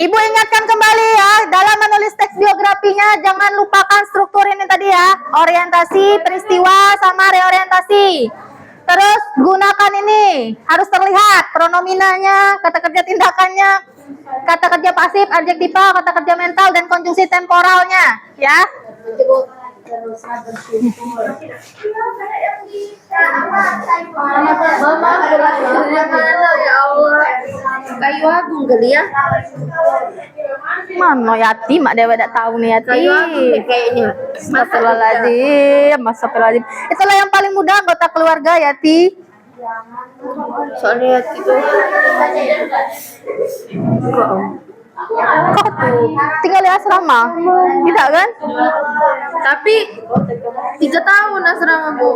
Ibu ingatkan kembali ya, dalam menulis teks biografinya jangan lupakan struktur ini tadi ya. Orientasi, peristiwa, sama reorientasi. Terus gunakan ini, harus terlihat pronominanya, kata kerja tindakannya, kata kerja pasif, adjektiva, kata kerja mental, dan konjungsi temporalnya, ya. Mama belajarnya mana ya Allah? Kayu agung kali ya? Mana Yati, mak Dewa tidak tahu nih Yati. Kayu agung deh kayaknya. Astagfirullahaladzim. Itulah yang paling mudah anggota keluarga Yati. Soalnya itu. Kok tinggal di asrama? Tidak kan? Tapi 3 tahun asrama Bu.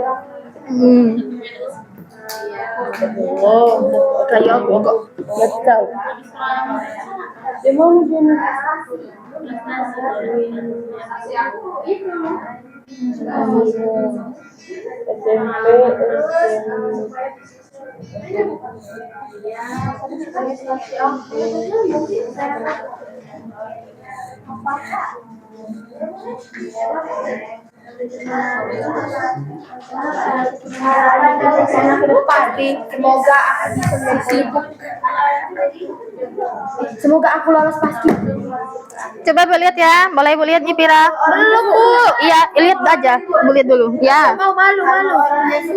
Oh, kayu agung kok. Nggak tahu. Pasti semoga sibuk. Semoga aku lolos pasti. Coba Bu lihat ya, boleh Bu lihat Nyipira? Belum Bu. Iya, lihat aja, Bu lihat dulu. Ya. Mau malu. Itu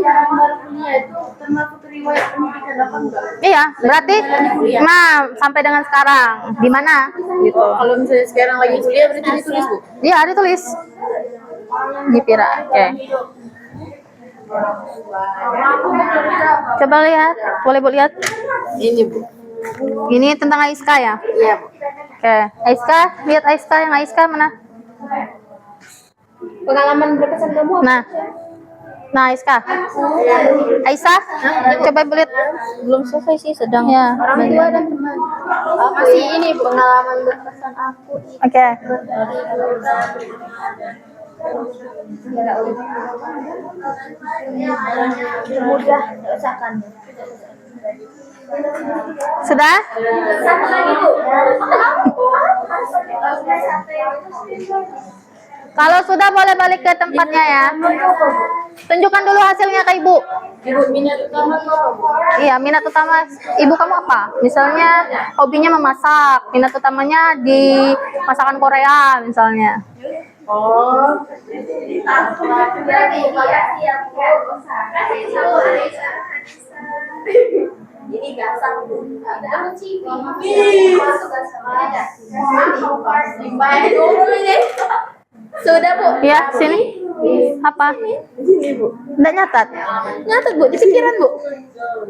termasuk riwayat pendidikan apa enggak? Iya, berarti sampai dengan sekarang di mana? Gitu. Kalau misalnya sekarang lagi kuliah berarti ditulis Bu. Iya, ditulis. Nyipira. Oke. Coba lihat, boleh Bu lihat? Ini Bu. Ini tentang Aiska ya? Iya Bu. Oke, Aiska, lihat Aiska, yang Aiska mana? Pengalaman berkesan kamu apa? Nah Aiska. Aisyah, coba Bu lihat. Belum selesai sih, sedang Ya. orang tua dan teman. Masih ini pengalaman berkesan aku. Oke. Mudah, usahakan. Sudah? Satu lagi Bu. Kalau sudah boleh balik ke tempatnya ya. Tunjukkan dulu hasilnya ke Ibu. Ibu minat utama apa Bu? Iya, minat utama Ibu kamu apa? Misalnya hobinya memasak, minat utamanya di masakan Korea misalnya. Oh. Ini gasak Bu. Ada cipi. Sudah Bu. Ya, sini. Apa? Sini Bu. Enggak nyatat? Nyatet Bu, di pikiran Bu.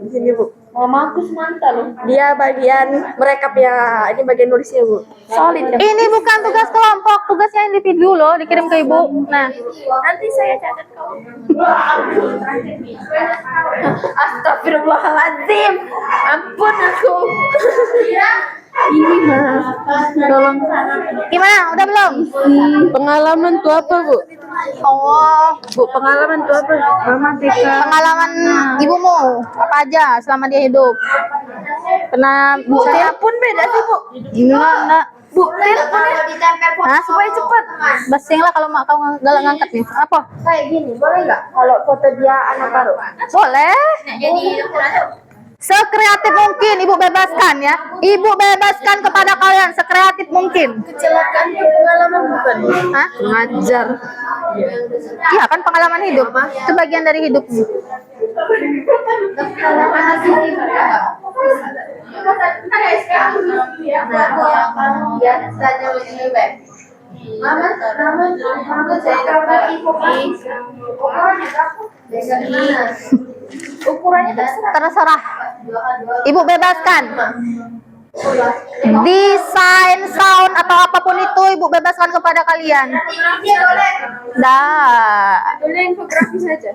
Di sini Bu. Mama aku semanta loh. Dia bagian merekap ya, ini bagian nulisnya Bu. Solid. Ini bukan tugas kelompok, tugasnya individu loh, dikirim ke Ibu. Nah, Nanti saya catat kau. Astagfirullahaladzim. Ampun aku. Ini mah. Tolong. gimana? Udah belum? Pengalaman tuh apa Bu? Oh, Bu, pengalaman tuh apa? Mama pengalaman ibumu apa aja selama dia hidup? Pernah Bu, telepon beda sih Bu. enggak. Bu, teleponnya ditempel Hah? supaya cepat. Basing lah kalau mak kamu galak ngangkat nih. Apa? Kayak gini, boleh nggak? Kalau foto dia anak taruh. Boleh. Jadi Sekreatif mungkin Ibu bebaskan ya. Ibu bebaskan kepada kalian sekreatif mungkin. kecelakaan itu pengalaman bukan? Hah? Ngajar. Iya kan pengalaman hidup. Itu bagian dari hidup. Ukurannya Terserah. Ibu bebaskan. Desain, sound atau apapun itu Ibu bebaskan kepada kalian. Dah. boleh infografi saja.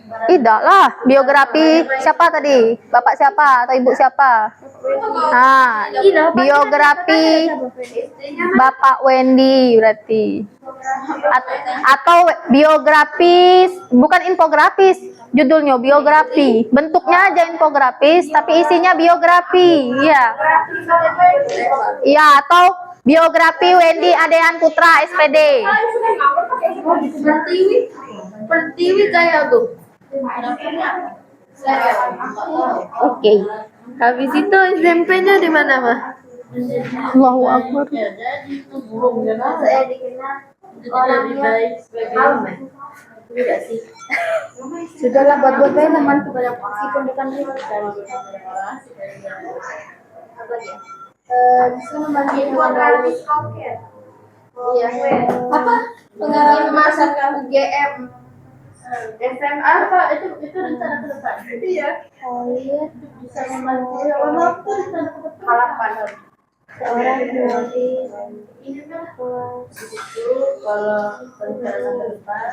Tidak lah, biografi siapa tadi? Bapak siapa atau ibu siapa? Nah, biografi Bapak Wendy berarti. Atau biografi, bukan infografis, judulnya biografi. Bentuknya aja infografis, tapi isinya biografi. Iya. Iya, atau biografi Wendy Adean Putra SPD. Pertiwi kayak tuh. Oke. Habis itu SMP-nya di mana, Mah? Allahu Akbar. Jadi itu burung jangan. Saya dikenal Jadi lebih baik sebagai tidak sih. sudahlah buat baik teman kepada meskipun bukan apa dia? Bisa membantu melalui iya. Apa? Pengalaman masakan UGM SMA Apa itu rencana ke depan? iya. Oh iya. Bisa membantu apa itu rencana ke depan? Harapan seorang dari Ini kan itu kalau rencana ke depan.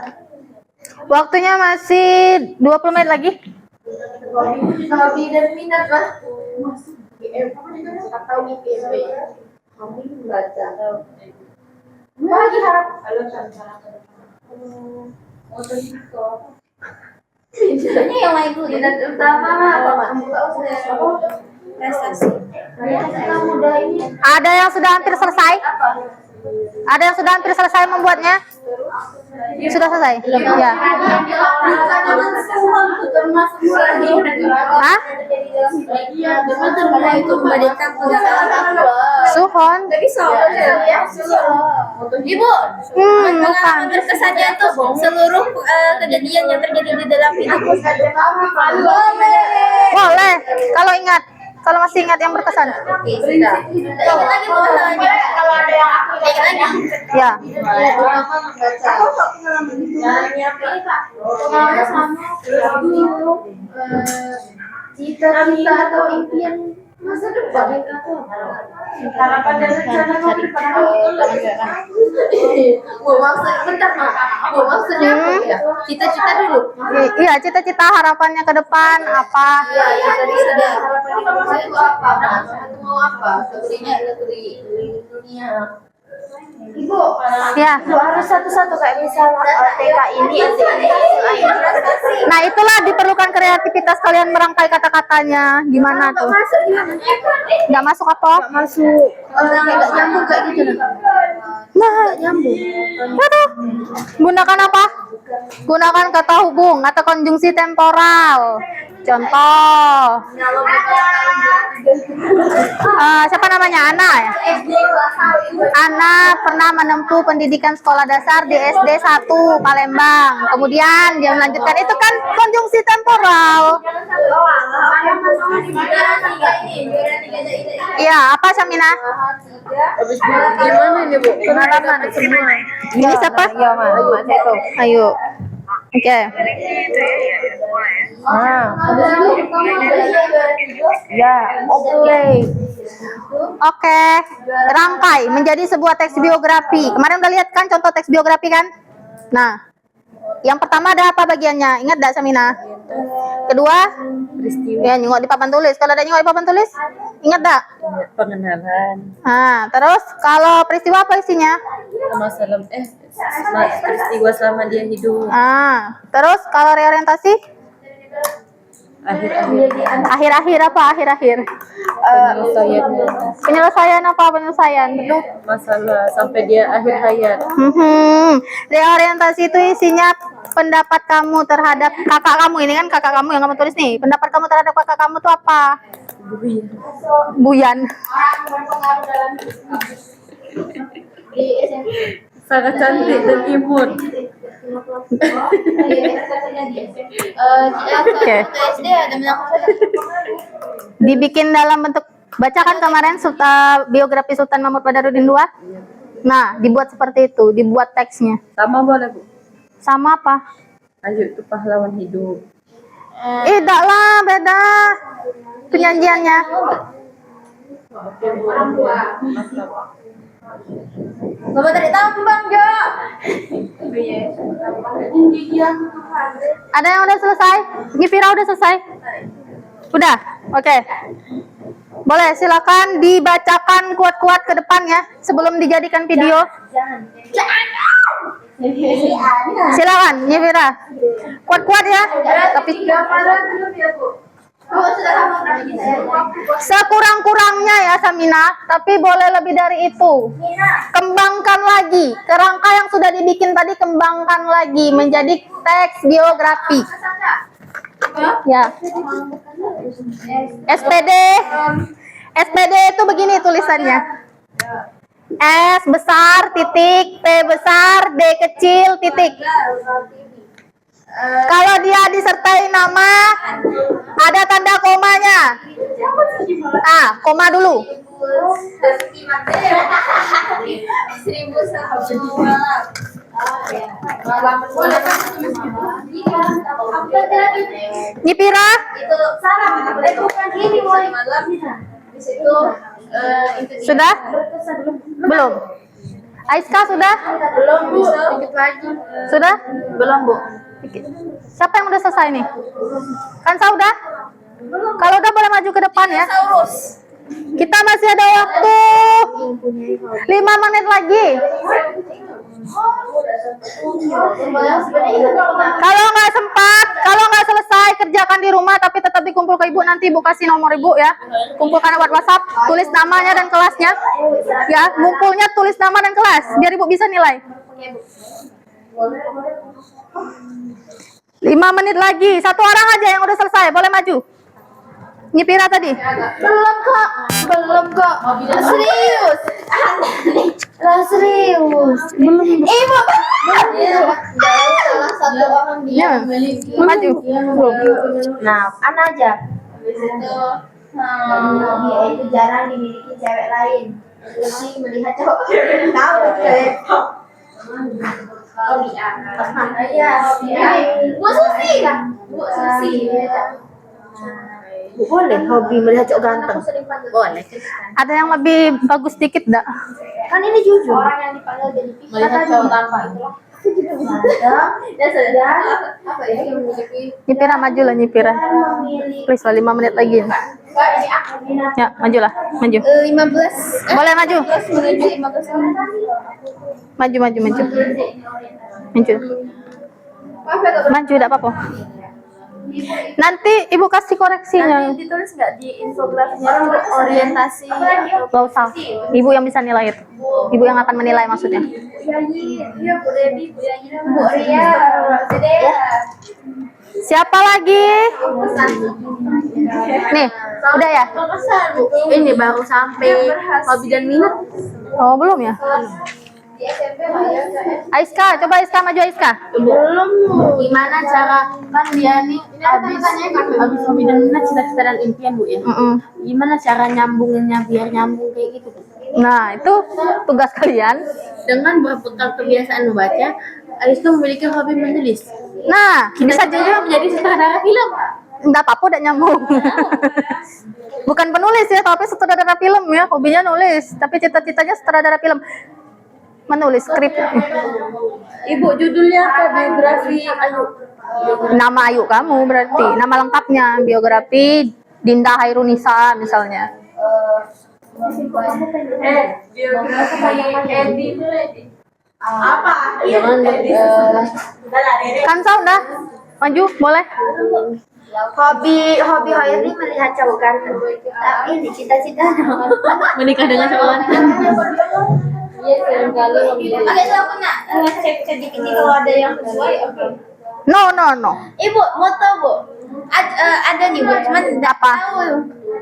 Waktunya masih 20 menit lagi. hobi dan minat lah. UGM atau IPB. Hobi membaca. Apa lagi harap? Kalau rencana ke depan. Ini yang lain dulu. Minat utama apa Mak? Prestasi. Anak muda ini Ada yang sudah hampir selesai? apa? Ada yang sudah hampir selesai membuatnya? Sudah selesai? Ya. Termasuk lagi. Hah? Iya, karena itu Merdeka pengasaran. Suhon? Jadi soalnya Ibu, Bukan. terkesannya itu seluruh kejadian yang terjadi di dalam hidup. Boleh. Kalau ingat. Kalau masih ingat yang berkesan. Ingat lagi bolanya. Kalau ada yang aku ingat lagi. Ya. Pengalaman sama cita-cita atau impian masa depan. harapan dan rencana ke depan. Bu maksud bentar Mak. Bu maksudnya apa ya? Cita-cita dulu. Iya, cita-cita harapannya ke depan apa? Iya, ya tadi sudah. Saya itu apa? Aku mau apa? Sebenarnya negeri dunia. Ibu, Ya. harus satu-satu kayak misal TK ini, SD ini. Nah, itulah diperlukan kreativitas kalian merangkai kata-katanya. Gimana tuh? Masuk gimana? Nggak masuk apa? Masuk. Nggak nyambung kayak gitu. Nah, Nyambung. waduh. Gunakan apa? Gunakan kata hubung atau konjungsi temporal. Contoh. Siapa namanya? Ana ya? Ana pernah menempuh pendidikan sekolah dasar di SD 1 Palembang. Kemudian dia melanjutkan, itu kan konjungsi temporal. Iya, apa Samina? Habis gimana ini Bu? Pengalaman semua. Ini siapa? Iya, Mak. Saya tahu. Ayo. Oke. Ya, oke. Oke. Rangkai menjadi sebuah teks biografi. Kemarin udah lihat kan contoh teks biografi kan? Nah, yang pertama ada apa bagiannya? Ingat enggak Samina? Kedua? Ya, nyengok di papan tulis. Kalau ada nyengok di papan tulis, ingat enggak? Pengenalan. Nah, terus kalau peristiwa apa isinya? Masalah peristiwa selama dia hidup. Terus kalau reorientasi? Akhir-akhir Akhir-akhir apa? Akhir-akhir. penyelesaiannya. Penyelesaian apa? Penyelesaian. Masalah sampai dia akhir hayat. Reorientasi itu isinya pendapat kamu terhadap kakak kamu. Ini kan kakak kamu yang kamu tulis nih. Pendapat kamu terhadap kakak kamu itu apa? Buyan. Sangat cantik dan imut. Oke. SD ada melakukan Dibikin dalam bentuk, bacakan kemarin biografi Sultan Mahmud Badarudin II. Nah, dibuat seperti itu, dibuat teksnya. Sama boleh Bu? Sama apa? Ayo itu pahlawan hidup. Tidak lah, beda penyajiannya. Bapak dari tambang, Jo. Ada yang udah selesai? Nyifira udah selesai? Udah? Oke. Boleh, silakan dibacakan kuat-kuat ke depan ya, sebelum dijadikan video. Silakan, Nyifira. Kuat-kuat ya. Tapi sekurang-kurangnya ya Samina, tapi boleh lebih dari itu. Kembangkan lagi, kerangka yang sudah dibikin tadi kembangkan lagi menjadi teks biografi. Ya. SPD SPD itu begini tulisannya. S besar, titik, P besar, D kecil, titik. Kalau dia disertai nama, ada tanda komanya. Koma dulu. 1.000 Nyipira, itu salah bukan ini di situ sudah? Belum. Aiska sudah? belum Bu, dikit lagi Sudah? belum Bu. Siapa yang udah selesai nih? Kansa udah? Kalau udah boleh maju ke depan ya. Kita masih ada waktu 5 menit lagi. Kalau nggak sempat, kalau nggak selesai kerjakan di rumah, tapi tetap dikumpul ke ibu, nanti ibu kasih nomor ibu ya. Kumpulkan lewat WhatsApp, tulis namanya dan kelasnya. Ya, ngumpulnya tulis nama dan kelas, biar ibu bisa nilai. 5 menit lagi, satu orang aja yang udah selesai, boleh maju. Nyipira tadi. Belum kok serius serius belum ibu salah satu orang dia memiliki Maju. nah aja habis itu dia itu jarang dimiliki cewek lain lebih melihat cowok tahu cewek hobi iya Bu Susi kan Bu Susi boleh hobi melihat cowok ganteng boleh Ada yang lebih bagus dikit dak? kan ini jujur orang yang dipanggil jadi melihat cowok tampan dan sudah apa ya yang memiliki Nyipira maju lah Nyipira. Please lah 5 menit lagi. Ya, majulah, maju. 15 Boleh maju. menuju 15 Maju. Maju enggak apa-apa. Nanti ibu kasih koreksinya. ditulis nggak di infografiknya orientasi Gak usah. Ibu yang bisa nilai itu. Ibu yang akan menilai maksudnya. iya Bu Debi Bu Ria Siapa lagi? Nih, udah ya? ini baru sampai hobi dan minat Oh, belum ya? di SMP ya Aiska, coba Aiska maju Aiska. belum gimana cara kan dia nih habis hobi dan minat cita-cita dan impian Bu ya gimana cara nyambungnya biar nyambung kayak gitu Bu? Nah, itu tugas kalian. Dengan berbekal kebiasaan membaca Aiska memiliki hobi menulis Nah, bisa jadi jadi menjadi sutradara film enggak apa-apa udah nyambung. Bukan penulis ya, tapi sutradara film ya. Hobinya nulis, tapi cita-citanya sutradara film. Menulis skrip. Ibu judulnya apa biografi Ayu Nama Ayu kamu berarti. Nama lengkapnya biografi Dinda Hairunisa misalnya. biografi Edi apa jangan Kansa udah maju boleh. hobi Hayati melihat cowok ganteng tapi ini cita-cita Menikah dengan seorang iya seringkali oke so aku nak cek sedikit nih kalau ada yang sesuai oke No. ibu moto Bu ada nih Bu cuman nggak Apa? tahu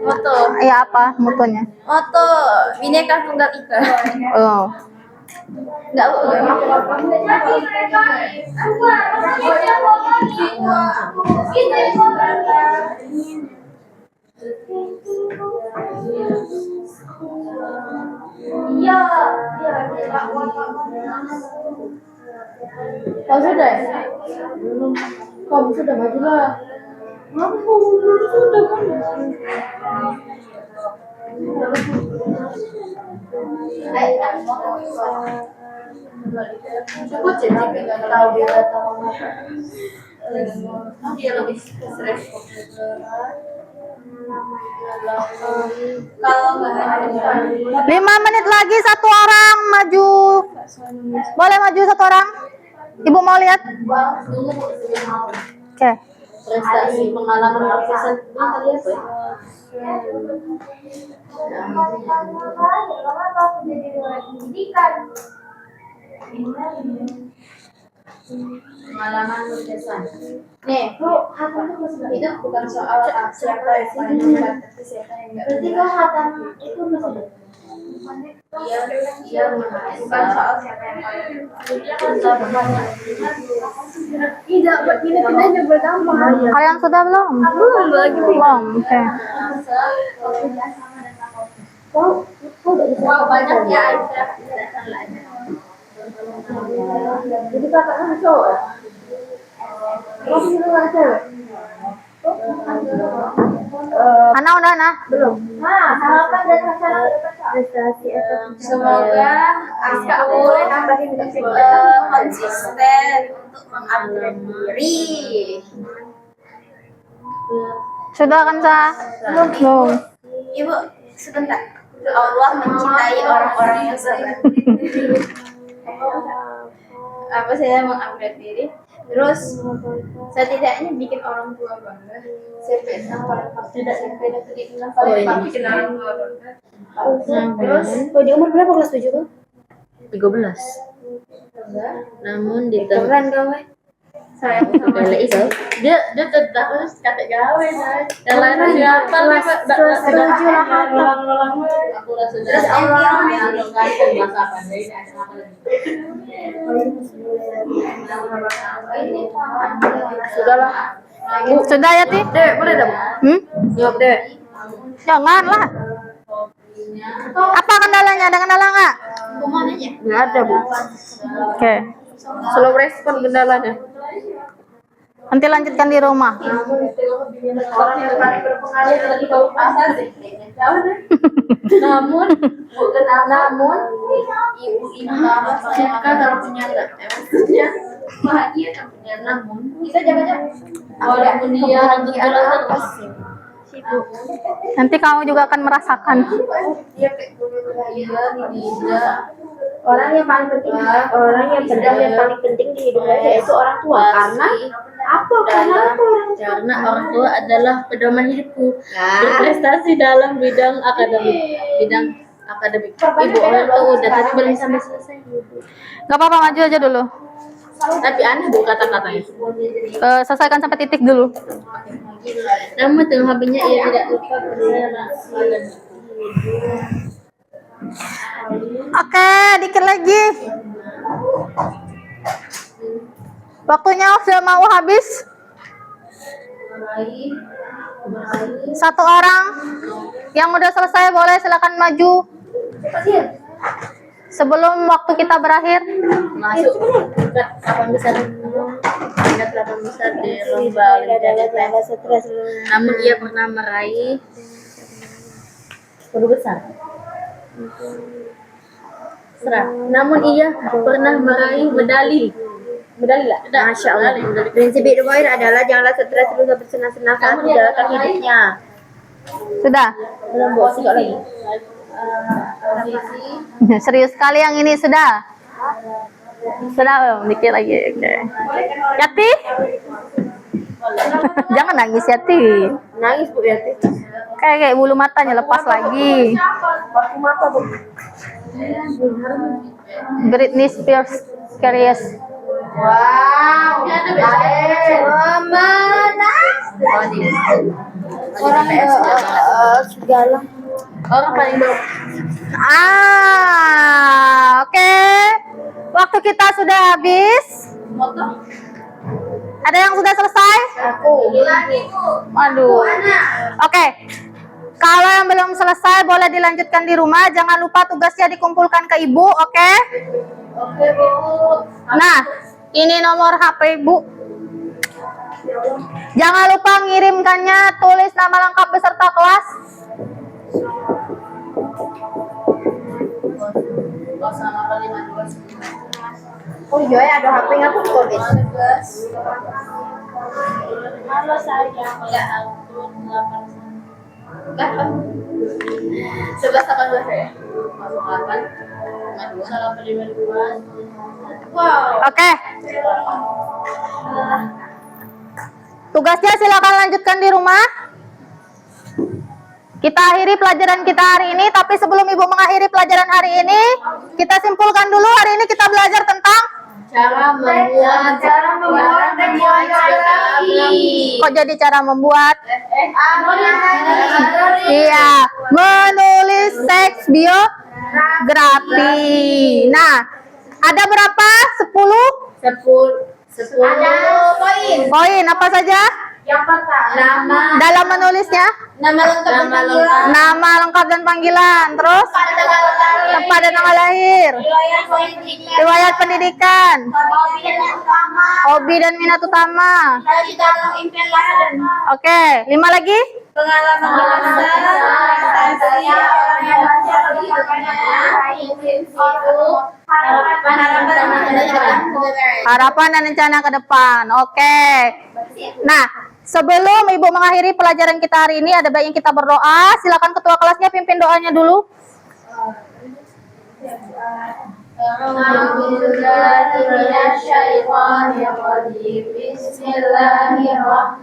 moto Ya apa motonya? moto Bhinneka Tunggal Ika Oh. nggak Bu iya kau sudah kamu sudah maju lah sudah kan cukup jadi nggak tahu dia datang dia lebih stres kalau nggak 5 menit lagi satu orang maju. Boleh maju satu orang? Ibu mau lihat? Oke. prestasi pengalaman lukisan tadi apa ya? Pengalaman lukisan. Nih, itu bukan soal siapa yang paling hebat, tapi siapa yang enggak. Berarti kau hatam itu maksudnya? Iya, bukan soal siapa yang paling hebat. Tidak, begini kita juga gampang. Kalian sudah belum? Belum lagi. Belum. Oke. Wow, banyak ya Aisyah. Jadi kakaknya cowok ya? Kamu juga nggak cewek? Ana udah Ana? Belum. Nah, harapan dan prestasi semoga kamu konsisten untuk mengupgrade diri. Sudah kan Sa? Belum. Ibu, sebentar. Allah mencintai orang-orang yang sabar. Apa saya mengupgrade diri? Terus setidaknya bikin orang tua bangga. CPS yang paling pasti tidak CPS yang paling pasti bikin orang tua bangga. Terus, di umur berapa kelas 7 tuh? 13. Namun di tahun Keren gawe. saya Gale itu dia tetap harus kata gawe dah. Yang lain dia apa Kelas 7 lah kata. aku langsung Terus environment. bahasa apa ini ada apa lagi. Sudahlah. Sudah ya Ti? Dek, boleh dah. Hmm? Jawab deh. Jangan lah. Apa kendalanya? Ada kendala nggak? Kumananya? Nggak ada, Bu. Oke. Slow respon kendalanya. Nanti lanjutkan di rumah. Orang yang paling berpengaruh dari kaum pasar sih. Namun ibu suka kalau punya anak. Maksudnya bahagia kan punya namun kita jaga-jaga. Walaupun dia untuk jalan terus. Nanti kamu juga akan merasakan. Dia kayak tidak. Orang yang paling penting di hidup saya itu orang tua. Karena apa? Karena orang tua adalah pedoman hidupku. Berprestasi dalam bidang akademik. Ibu orang tua udah tapi belum sampai selesai. Gak apa-apa, maju aja dulu. Tapi aneh bu kata-katanya. Selesaikan sampai titik dulu. Namun dengan HP-nya ia tidak lupa bersama. Oke, dikit lagi. Waktunya sudah mau habis. Satu orang yang udah selesai boleh silakan maju. Sebelum waktu kita berakhir. Masuk ke 8 besar. Tingkat 8 besar di lomba Olimpiade. Namun ia pernah meraih 10 besar. Namun ia pernah meraih medali lah. Masya Allah. Medali. Prinsip hidup Moir adalah janganlah stres terus bersenang-senang saat menjalankan hidupnya. Sudah. Belum bawa sikap lagi. Serius sekali yang ini sudah. Sudah belum? Dikit lagi. Oke. Yati. Jangan nangis Yati. Nangis Bu Yati. Kayak bulu matanya lepas lagi. Waktu mata Bu. Britney Spears Curious. Wow. Orang segala. Orang paling baik. Oke. Waktu kita sudah habis. Ada yang sudah selesai? Waduh. Oke. Kalau yang belum selesai boleh dilanjutkan di rumah. Jangan lupa tugasnya dikumpulkan ke ibu, oke? Oke, Bu. Nah, ini nomor HP ibu. Jangan lupa ngirimkannya, tulis nama lengkap beserta kelas. Oh iya ada HP-nya tuh tulis. Halo sayang, ya ampun 11.18 ya? 8 Wow. Oke. Tugasnya silakan lanjutkan di rumah. Kita akhiri pelajaran kita hari ini, tapi sebelum Ibu mengakhiri pelajaran hari ini, kita simpulkan dulu hari ini kita belajar tentang Cara membuat kok jadi cara membuat? Iya, menulis teks biografi. Nah, ada berapa? 10 poin. Apa saja? Nama, Dalam menulisnya? nama lengkap dan panggilan, Nama lengkap dan panggilan. Terus? Tempat dan tanggal lahir. riwayat politik, Riwayat pendidikan. hobi dan minat utama, Hobi dan minat utama. cita-cita atau impian masa depan, Oke, 5 lagi? pengalaman masa, prestasi orang yang baca Harapan dan rencana ke depan. Oke. Nah, sebelum Ibu mengakhiri pelajaran kita hari ini, ada baiknya kita berdoa. Silakan ketua kelasnya pimpin doanya dulu.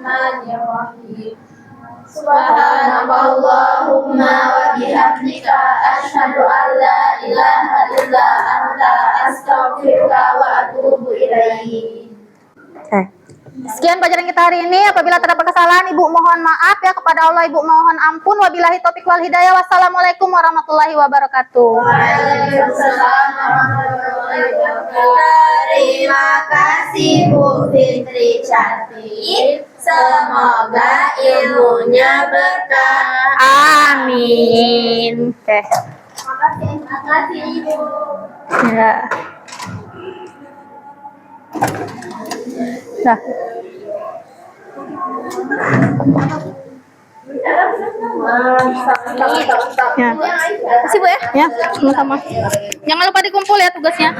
Bismillahirrahmanirrahim. Subhanakallahumma wa bihamdika asyhadu an la ilaha illa anta astaghfiruka wa atubu ilaik. Oke. Sekian pelajaran kita hari ini. Apabila terdapat kesalahan, Ibu mohon maaf ya, kepada Allah Ibu mohon ampun. Wabillahi taufiq wal hidayah. Wassalamualaikum warahmatullahi wabarakatuh. Waalaikumsalam warahmatullahi wabarakatuh. Terima kasih Bu Fitri cantik. Semoga ilmunya berkah. Amin. Oke. Terima kasih Ibu. Ya. Nah. Ya. Kasih Bu ya. Ya, sama-sama. Jangan lupa dikumpul ya tugasnya.